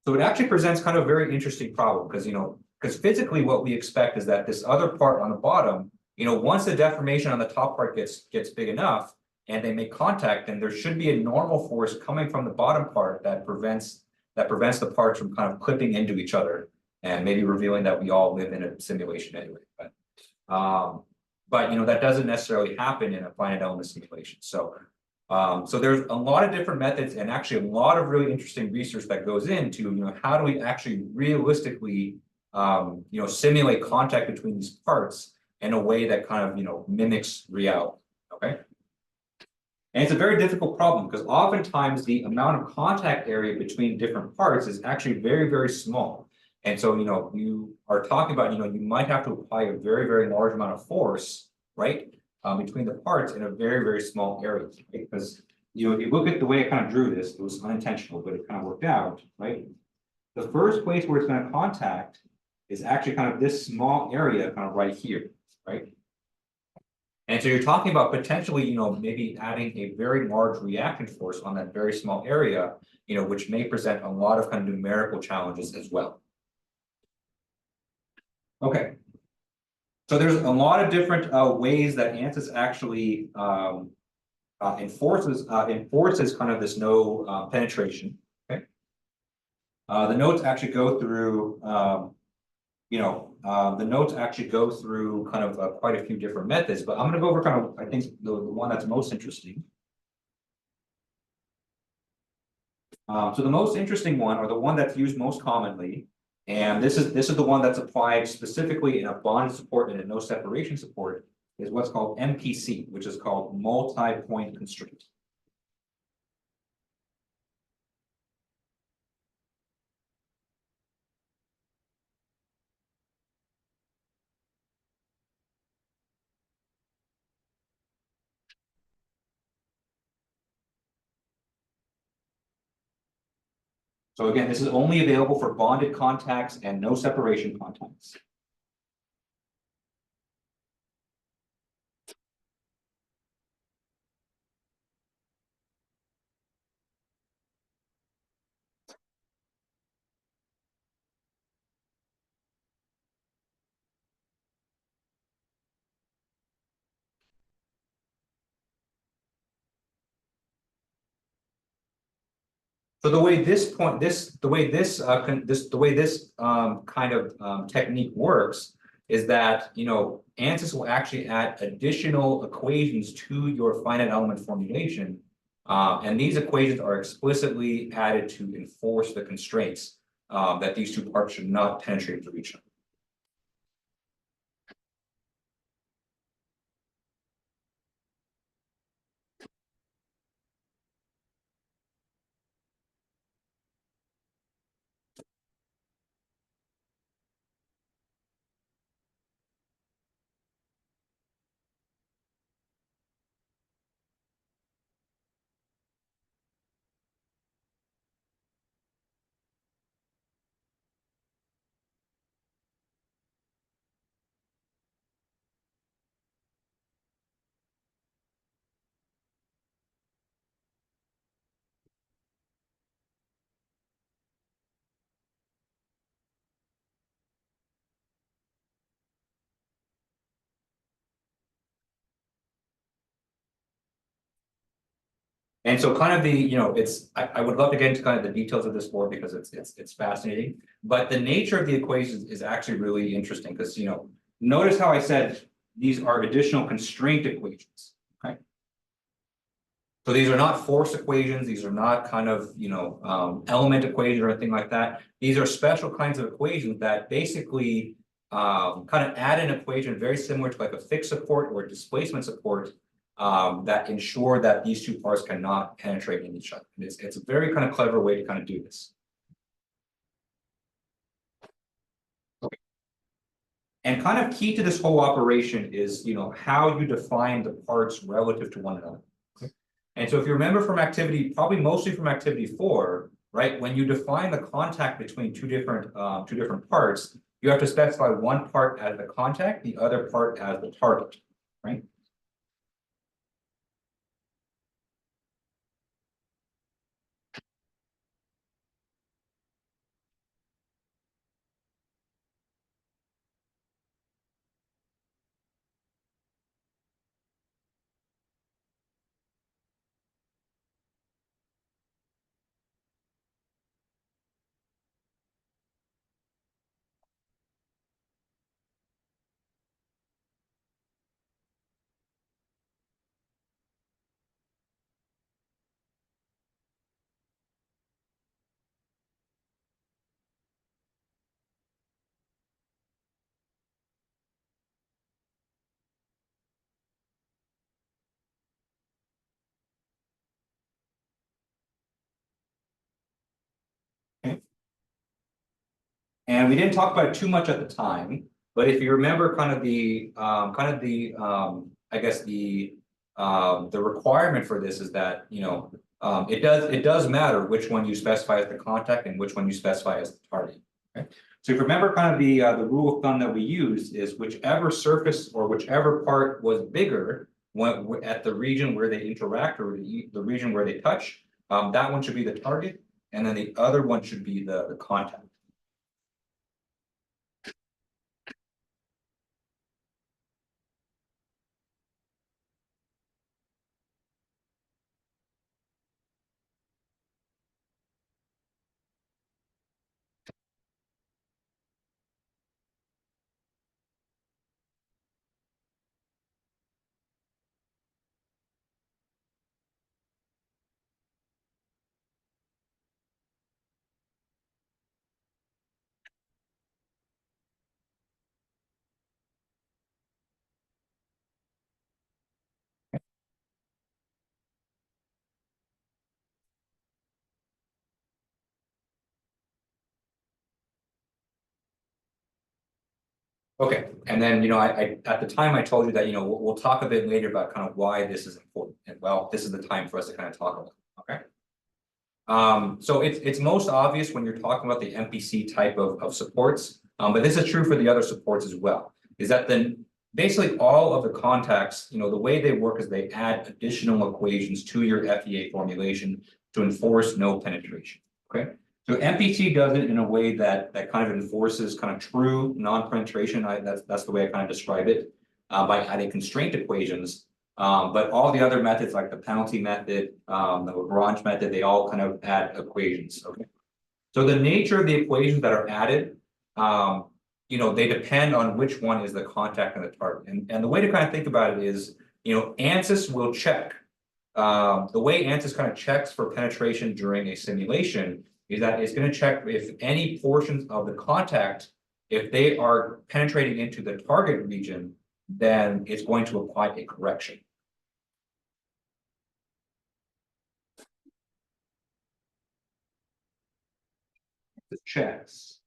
So it actually presents kind of a very interesting problem because physically what we expect is that this other part on the bottom, once the deformation on the top part gets big enough and they make contact, then there should be a normal force coming from the bottom part that prevents the parts from kind of clipping into each other and maybe revealing that we all live in a simulation anyway. But that doesn't necessarily happen in a finite element simulation. So there's a lot of different methods and actually a lot of really interesting research that goes into, how do we actually realistically, simulate contact between these parts in a way that kind of, mimics reality, okay? And it's a very difficult problem because oftentimes the amount of contact area between different parts is actually very, very small. And so, you are talking about, you might have to apply a very, very large amount of force, right? Between the parts in a very, very small area, right? Because if you look at the way I kind of drew this, it was unintentional, but it kind of worked out, right? The first place where it's going to contact is actually kind of this small area kind of right here, right? And And so you're talking about potentially, maybe adding a very large reactant force on that very small area, which may present a lot of kind of numerical challenges as well. Okay. So there's a lot of different ways that ANSYS actually enforces kind of this no penetration. Okay. The notes actually go through the notes actually go through kind of quite a few different methods, but I'm going to go over kind of, I think, the one that's most interesting. So the most interesting one, or the one that's used most commonly, and this is the one that's applied specifically in a bond support and a no separation support, is what's called MPC, which is called multi-point constraint. So again, this is only available for bonded contacts and no separation contacts. So the way this kind of technique works is that ANSYS will actually add additional equations to your finite element formulation, and these equations are explicitly added to enforce the constraints that these two parts should not penetrate through each other. And so kind of the, I would love to get into kind of the details of this board because it's fascinating, but the nature of the equations is actually really interesting because, notice how I said these are additional constraint equations, right? So these are not force equations. These are not kind of, element equations or anything like that. These are special kinds of equations that basically kind of add an equation very similar to like a fixed support or a displacement support that ensure that these two parts cannot penetrate in each other. And it's a very kind of clever way to kind of do this. Okay. And kind of key to this whole operation is, how you define the parts relative to one another. Okay. And so if you remember from activity, probably mostly from activity 4, right? When you define the contact between two different parts, you have to specify one part as the contact, the other part as the target, right? And we didn't talk about it too much at the time, but if you remember kind of the I guess the requirement for this is that, it does matter which one you specify as the contact and which one you specify as the target. Okay? So if you remember kind of the rule of thumb that we use is whichever surface or whichever part was bigger, at the region where they interact or the region where they touch, that one should be the target, and then the other one should be the contact. Okay, and then, I at the time I told you that, we'll talk a bit later about kind of why this is important, and well, this is the time for us to kind of talk about it, okay? So it's most obvious when you're talking about the MPC type of supports, but this is true for the other supports as well, is that then basically all of the contacts, the way they work is they add additional equations to your FEA formulation to enforce no penetration, okay? So MPC does it in a way that kind of enforces kind of true non-penetration. That's the way I kind of describe it, by adding constraint equations. But all the other methods like the penalty method, the Lagrange method, they all kind of add equations. Okay. So the nature of the equations that are added, they depend on which one is the contact and the target. And the way to kind of think about it is, ANSYS will check. The way ANSYS kind of checks for penetration during a simulation is that it's going to check if any portions of the contact, if they are penetrating into the target region, then it's going to apply a correction. The checks.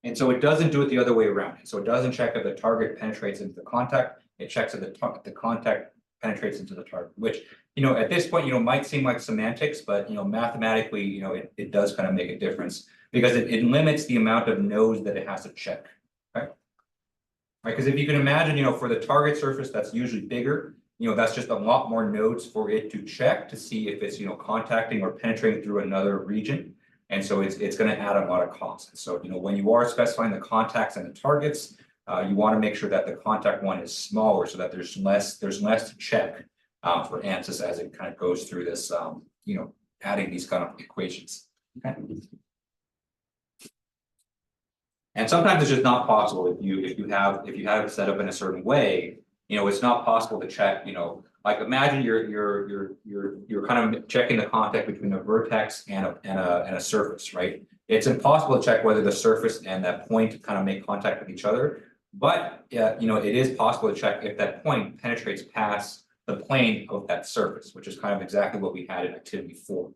And so it doesn't do it the other way around. So it doesn't check if the target penetrates into the contact. It checks if the contact penetrates into the target, which, at this point, might seem like semantics, but, mathematically, it does kind of make a difference because it limits the amount of nodes that it has to check. Okay. Right. Because if you can imagine, for the target surface that's usually bigger, that's just a lot more nodes for it to check to see if it's, contacting or penetrating through another region. And so it's going to add a lot of cost. And so, when you are specifying the contacts and the targets, you want to make sure that the contact one is smaller so that there's less to check for ANSYS as it kind of goes through this, adding these kind of equations. Okay. And sometimes it's just not possible if you have it set up in a certain way, it's not possible to check, like imagine you're kind of checking the contact between a vertex and a surface, right? It's impossible to check whether the surface and that point kind of make contact with each other, but it is possible to check if that point penetrates past the plane of that surface, which is kind of exactly what we had in activity 4.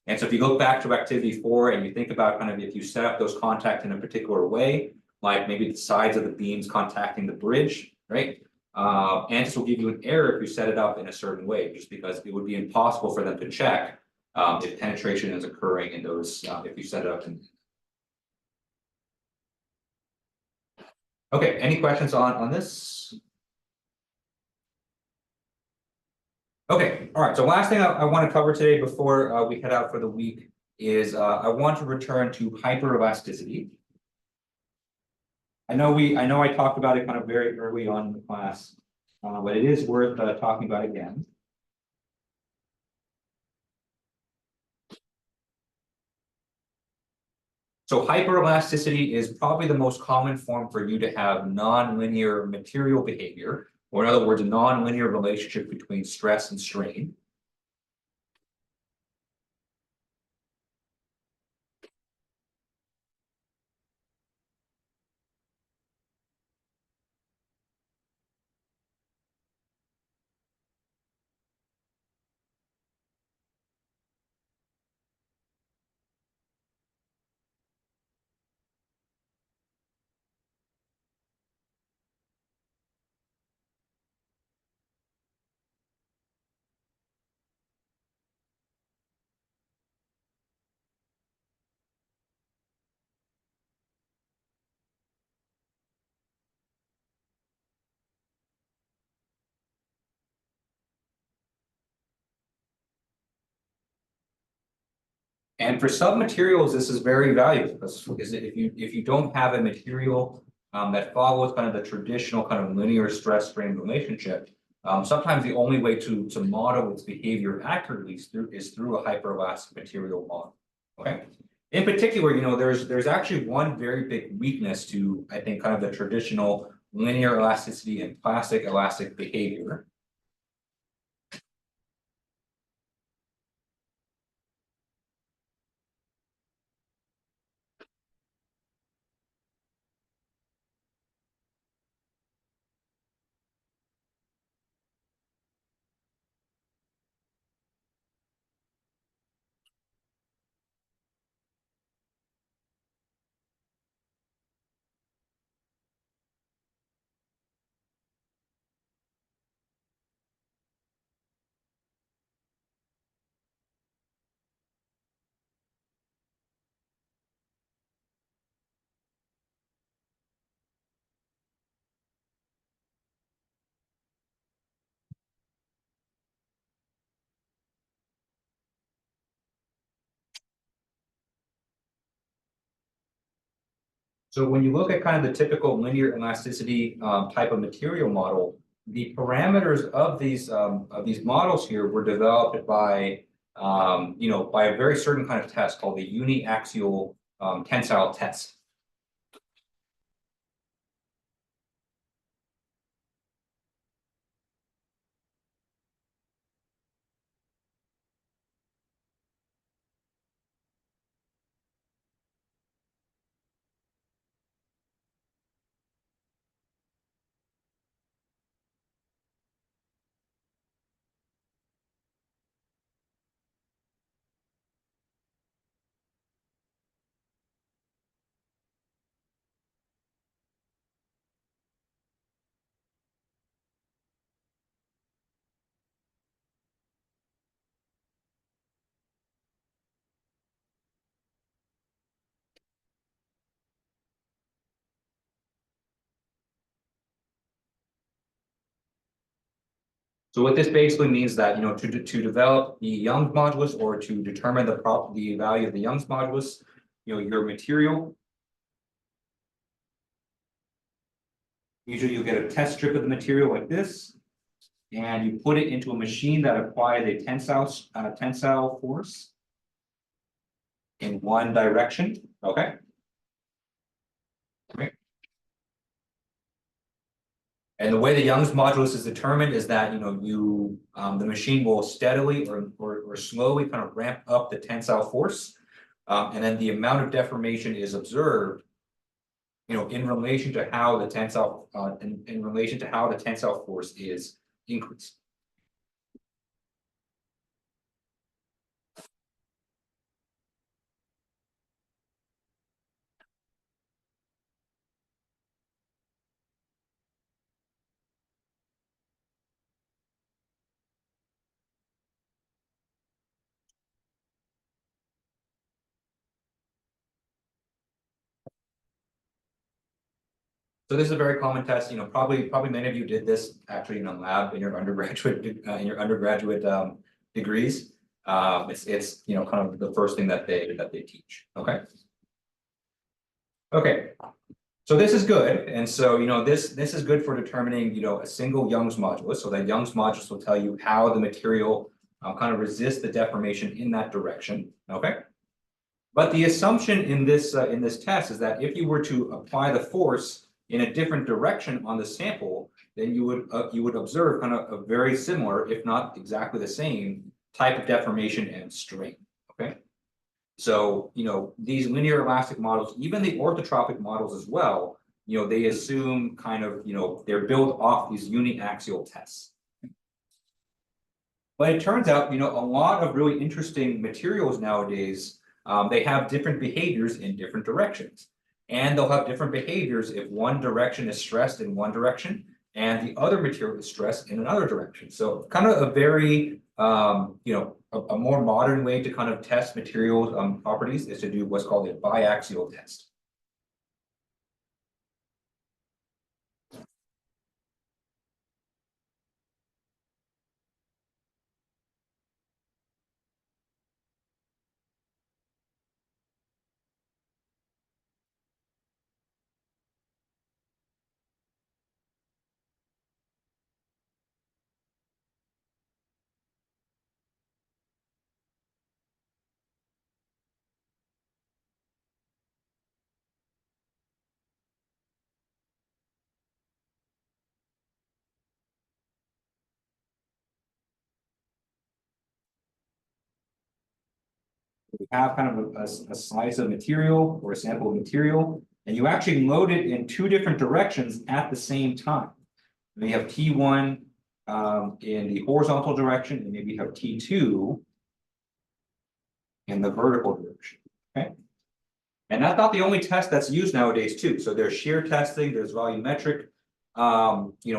And so if you look back to activity 4 and you think about kind of if you set up those contacts in a particular way, like maybe the sides of the beams contacting the bridge, right? ANSYS will give you an error if you set it up in a certain way, just because it would be impossible for them to check if penetration is occurring in those, if you set it up in. Okay, any questions on this? Okay, all right, so last thing I want to cover today before we head out for the week is I want to return to hyperelasticity. I know I talked about it kind of very early on in the class, but it is worth talking about again. So hyperelasticity is probably the most common form for you to have nonlinear material behavior, or in other words, a nonlinear relationship between stress and strain. And for some materials, this is very valuable because if you don't have a material that follows kind of the traditional kind of linear stress strain relationship, sometimes the only way to model its behavior accurately is through a hyperelastic material model. Okay. In particular, there's actually one very big weakness to, I think, kind of the traditional linear elasticity and plastic elastic behavior. So when you look at kind of the typical linear elasticity type of material model, the parameters of these models here were developed by by a very certain kind of test called the uniaxial tensile test. So what this basically means that, to develop the Young's modulus or to determine the value of the Young's modulus, your material, usually you'll get a test strip of the material like this, and you put it into a machine that applies a tensile force in one direction, okay? Okay. And the way the Young's modulus is determined is that the machine will steadily or slowly kind of ramp up the tensile force, and then the amount of deformation is observed, in relation to how the tensile force is increased. So this is a very common test. Probably many of you did this actually in a lab in your undergraduate degrees. It's kind of the first thing that they teach. Okay. Okay. So this is good, and so this is good for determining a single Young's modulus. So that Young's modulus will tell you how the material kind of resists the deformation in that direction. Okay. But the assumption in this test is that if you were to apply the force in a different direction on the sample, then you would observe kind of a very similar, if not exactly the same, type of deformation and strain. Okay. So, these linear elastic models, even the orthotropic models as well, they assume kind of, they're built off these uniaxial tests. But it turns out, a lot of really interesting materials nowadays, they have different behaviors in different directions. And they'll have different behaviors if one direction is stressed in one direction and the other material is stressed in another direction. So kind of a very, a more modern way to kind of test materials properties is to do what's called a biaxial test. We have kind of a slice of material or a sample of material, and you actually load it in two different directions at the same time. We have T1 in the horizontal direction, and maybe you have T2 in the vertical direction. Okay. And that's not the only test that's used nowadays too. So there's shear testing, there's volumetric,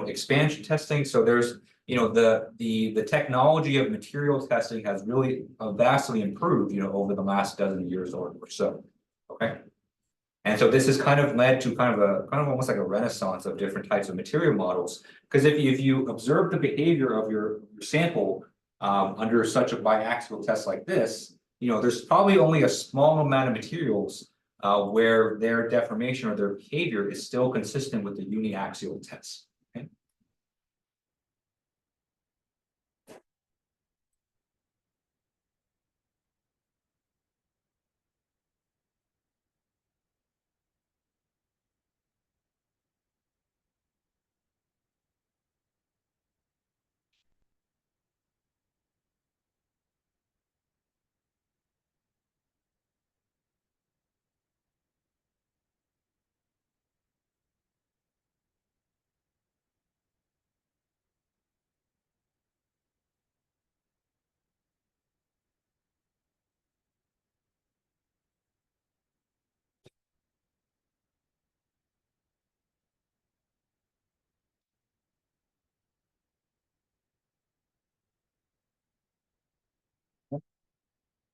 expansion testing. So there's, the technology of material testing has really vastly improved, over the last dozen years or so. Okay. And so this has kind of led to kind of almost like a renaissance of different types of material models. Because if you observe the behavior of your sample under such a biaxial test like this, there's probably only a small amount of materials where their deformation or their behavior is still consistent with the uniaxial test. Okay?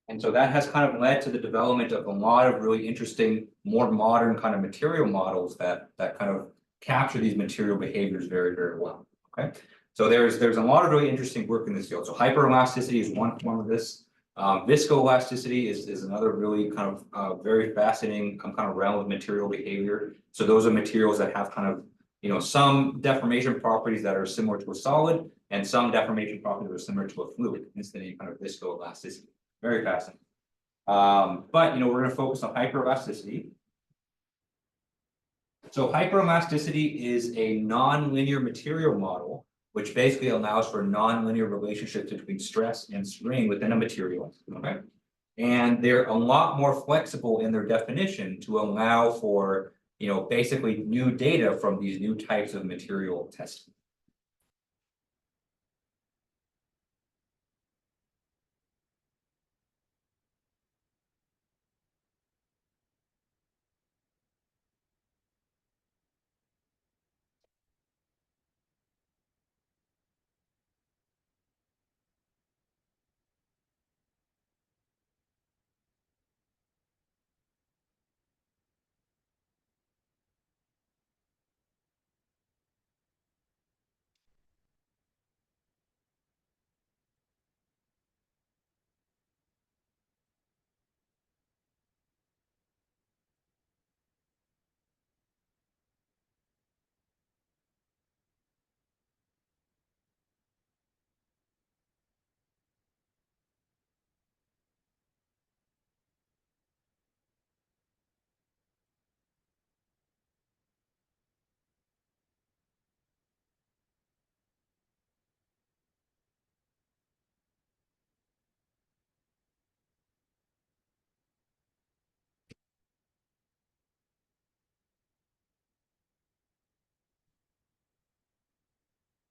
And so that has kind of led to the development of a lot of really interesting, more modern kind of material models that kind of capture these material behaviors very, very well. Okay. So there's a lot of really interesting work in this field. So hyperelasticity is one form of this. Viscoelasticity is another really kind of very fascinating kind of realm of material behavior. So those are materials that have kind of, some deformation properties that are similar to a solid and some deformation properties that are similar to a fluid, hence the name kind of viscoelasticity. Very fascinating. But we're going to focus on hyperelasticity. So hyperelasticity is a non-linear material model, which basically allows for non-linear relationships between stress and strain within a material. Okay. And they're a lot more flexible in their definition to allow for, basically new data from these new types of material testing.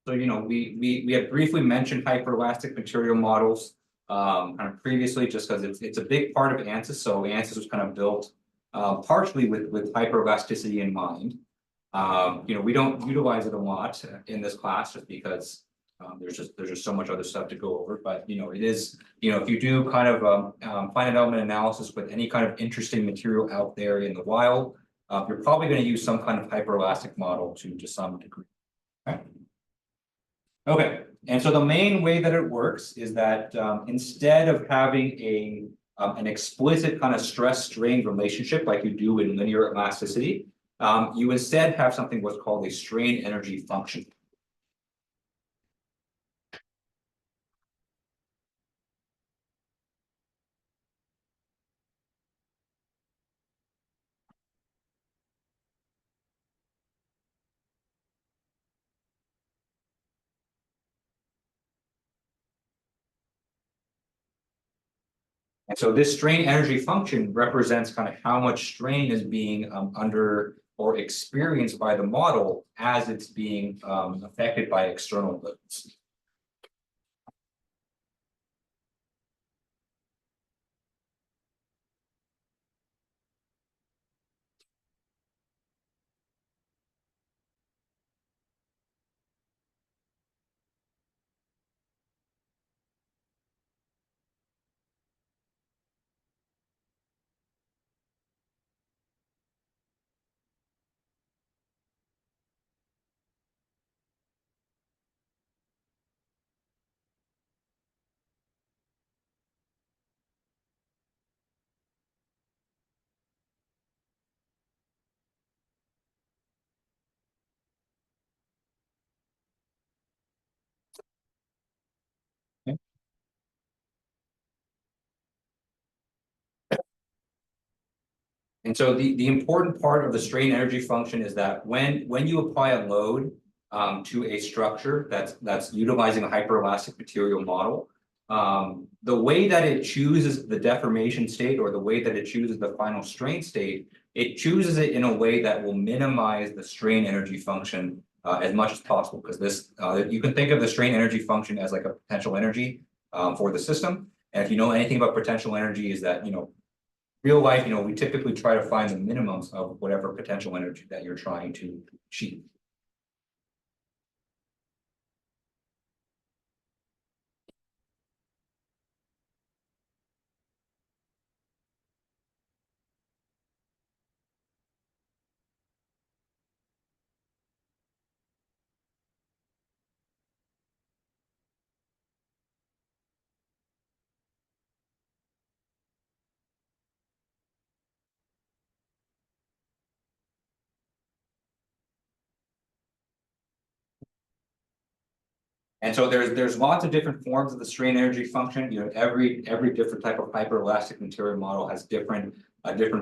So, we have briefly mentioned hyperelastic material models kind of previously, just because it's a big part of ANSYS. So ANSYS was kind of built partially with hyperelasticity in mind. We don't utilize it a lot in this class just because there's just so much other stuff to go over. But it is, if you do kind of finite element analysis with any kind of interesting material out there in the wild, you're probably going to use some kind of hyperelastic model to some degree. Okay. Okay, and so the main way that it works is that instead of having an explicit kind of stress-strain relationship like you do in linear elasticity, you instead have something what's called a strain energy function. And so this strain energy function represents kind of how much strain is being under or experienced by the model as it's being affected by external loads. And so the important part of the strain energy function is that when you apply a load to a structure that's utilizing a hyperelastic material model, the way that it chooses the deformation state or the way that it chooses the final strain state, it chooses it in a way that will minimize the strain energy function as much as possible. Because this, you can think of the strain energy function as like a potential energy for the system. And if you know anything about potential energy, is that real life, we typically try to find the minimums of whatever potential energy that you're trying to achieve. And so there's lots of different forms of the strain energy function. Every different type of hyperelastic material model has different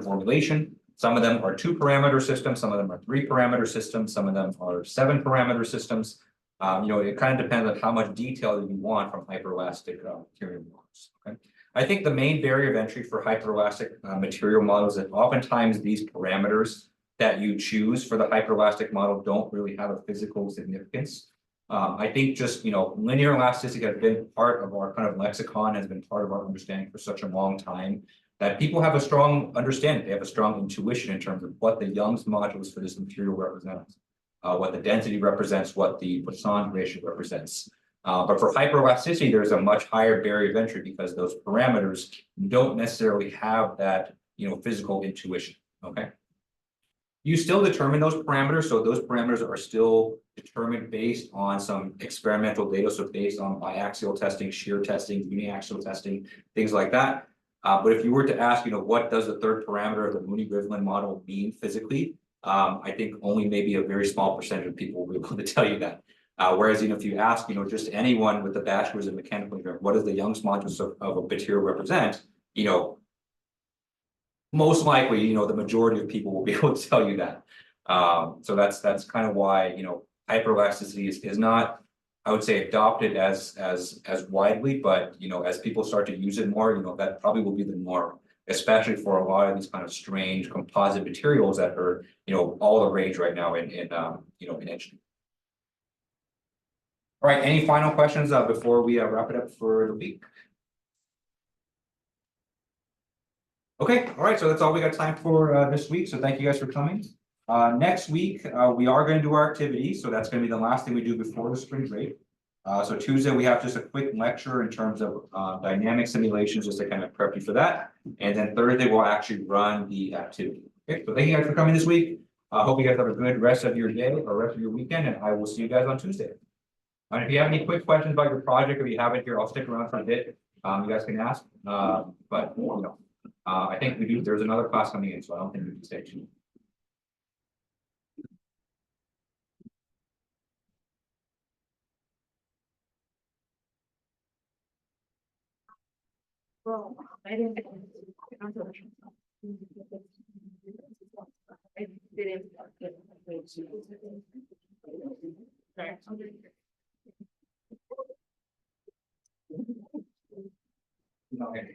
formulation. Some of them are 2-parameter systems, some of them are 3-parameter systems, some of them are 7-parameter systems. It kind of depends on how much detail you want from hyperelastic material models. Okay. I think the main barrier of entry for hyperelastic material models is that oftentimes these parameters that you choose for the hyperelastic model don't really have a physical significance. I think just, linear elasticity has been part of our kind of lexicon, has been part of our understanding for such a long time that people have a strong understanding. They have a strong intuition in terms of what the Young's modulus for this material represents, what the density represents, what the Poisson ratio represents. But for hyperelasticity, there's a much higher barrier of entry because those parameters don't necessarily have that, physical intuition. Okay. You still determine those parameters. So those parameters are still determined based on some experimental data. So based on biaxial testing, shear testing, uniaxial testing, things like that. But if you were to ask, what does the third parameter of the Mooney-Rivlin model mean physically? I think only maybe a very small percentage of people will be able to tell you that. Whereas, if you ask, just anyone with a bachelor's in mechanical engineering, what does the Young's modulus of a material represent? Most likely, the majority of people will be able to tell you that. So that's kind of why, hyperelasticity is not, I would say, adopted as widely, but as people start to use it more, that probably will be the norm, especially for a lot of these kind of strange composite materials that are, all the rage right now in engineering. All right, any final questions before we wrap it up for the week? Okay, all right, so that's all we got time for this week, so thank you guys for coming. Next week, we are gonna do our activity, so that's gonna be the last thing we do before the spring break. So Tuesday, we have just a quick lecture in terms of dynamic simulations, just to kind of prep you for that. And then Thursday, we'll actually run the activity. Okay, so thank you guys for coming this week. I hope you guys have a good rest of your day or rest of your weekend, and I will see you guys on Tuesday. And if you have any quick questions about your project, if you have it here, I'll stick around for a bit. You guys can ask, but you know, I think we do, there's another class coming in, so I don't think we can stay too. Well, I didn't. I didn't. Sorry. Okay.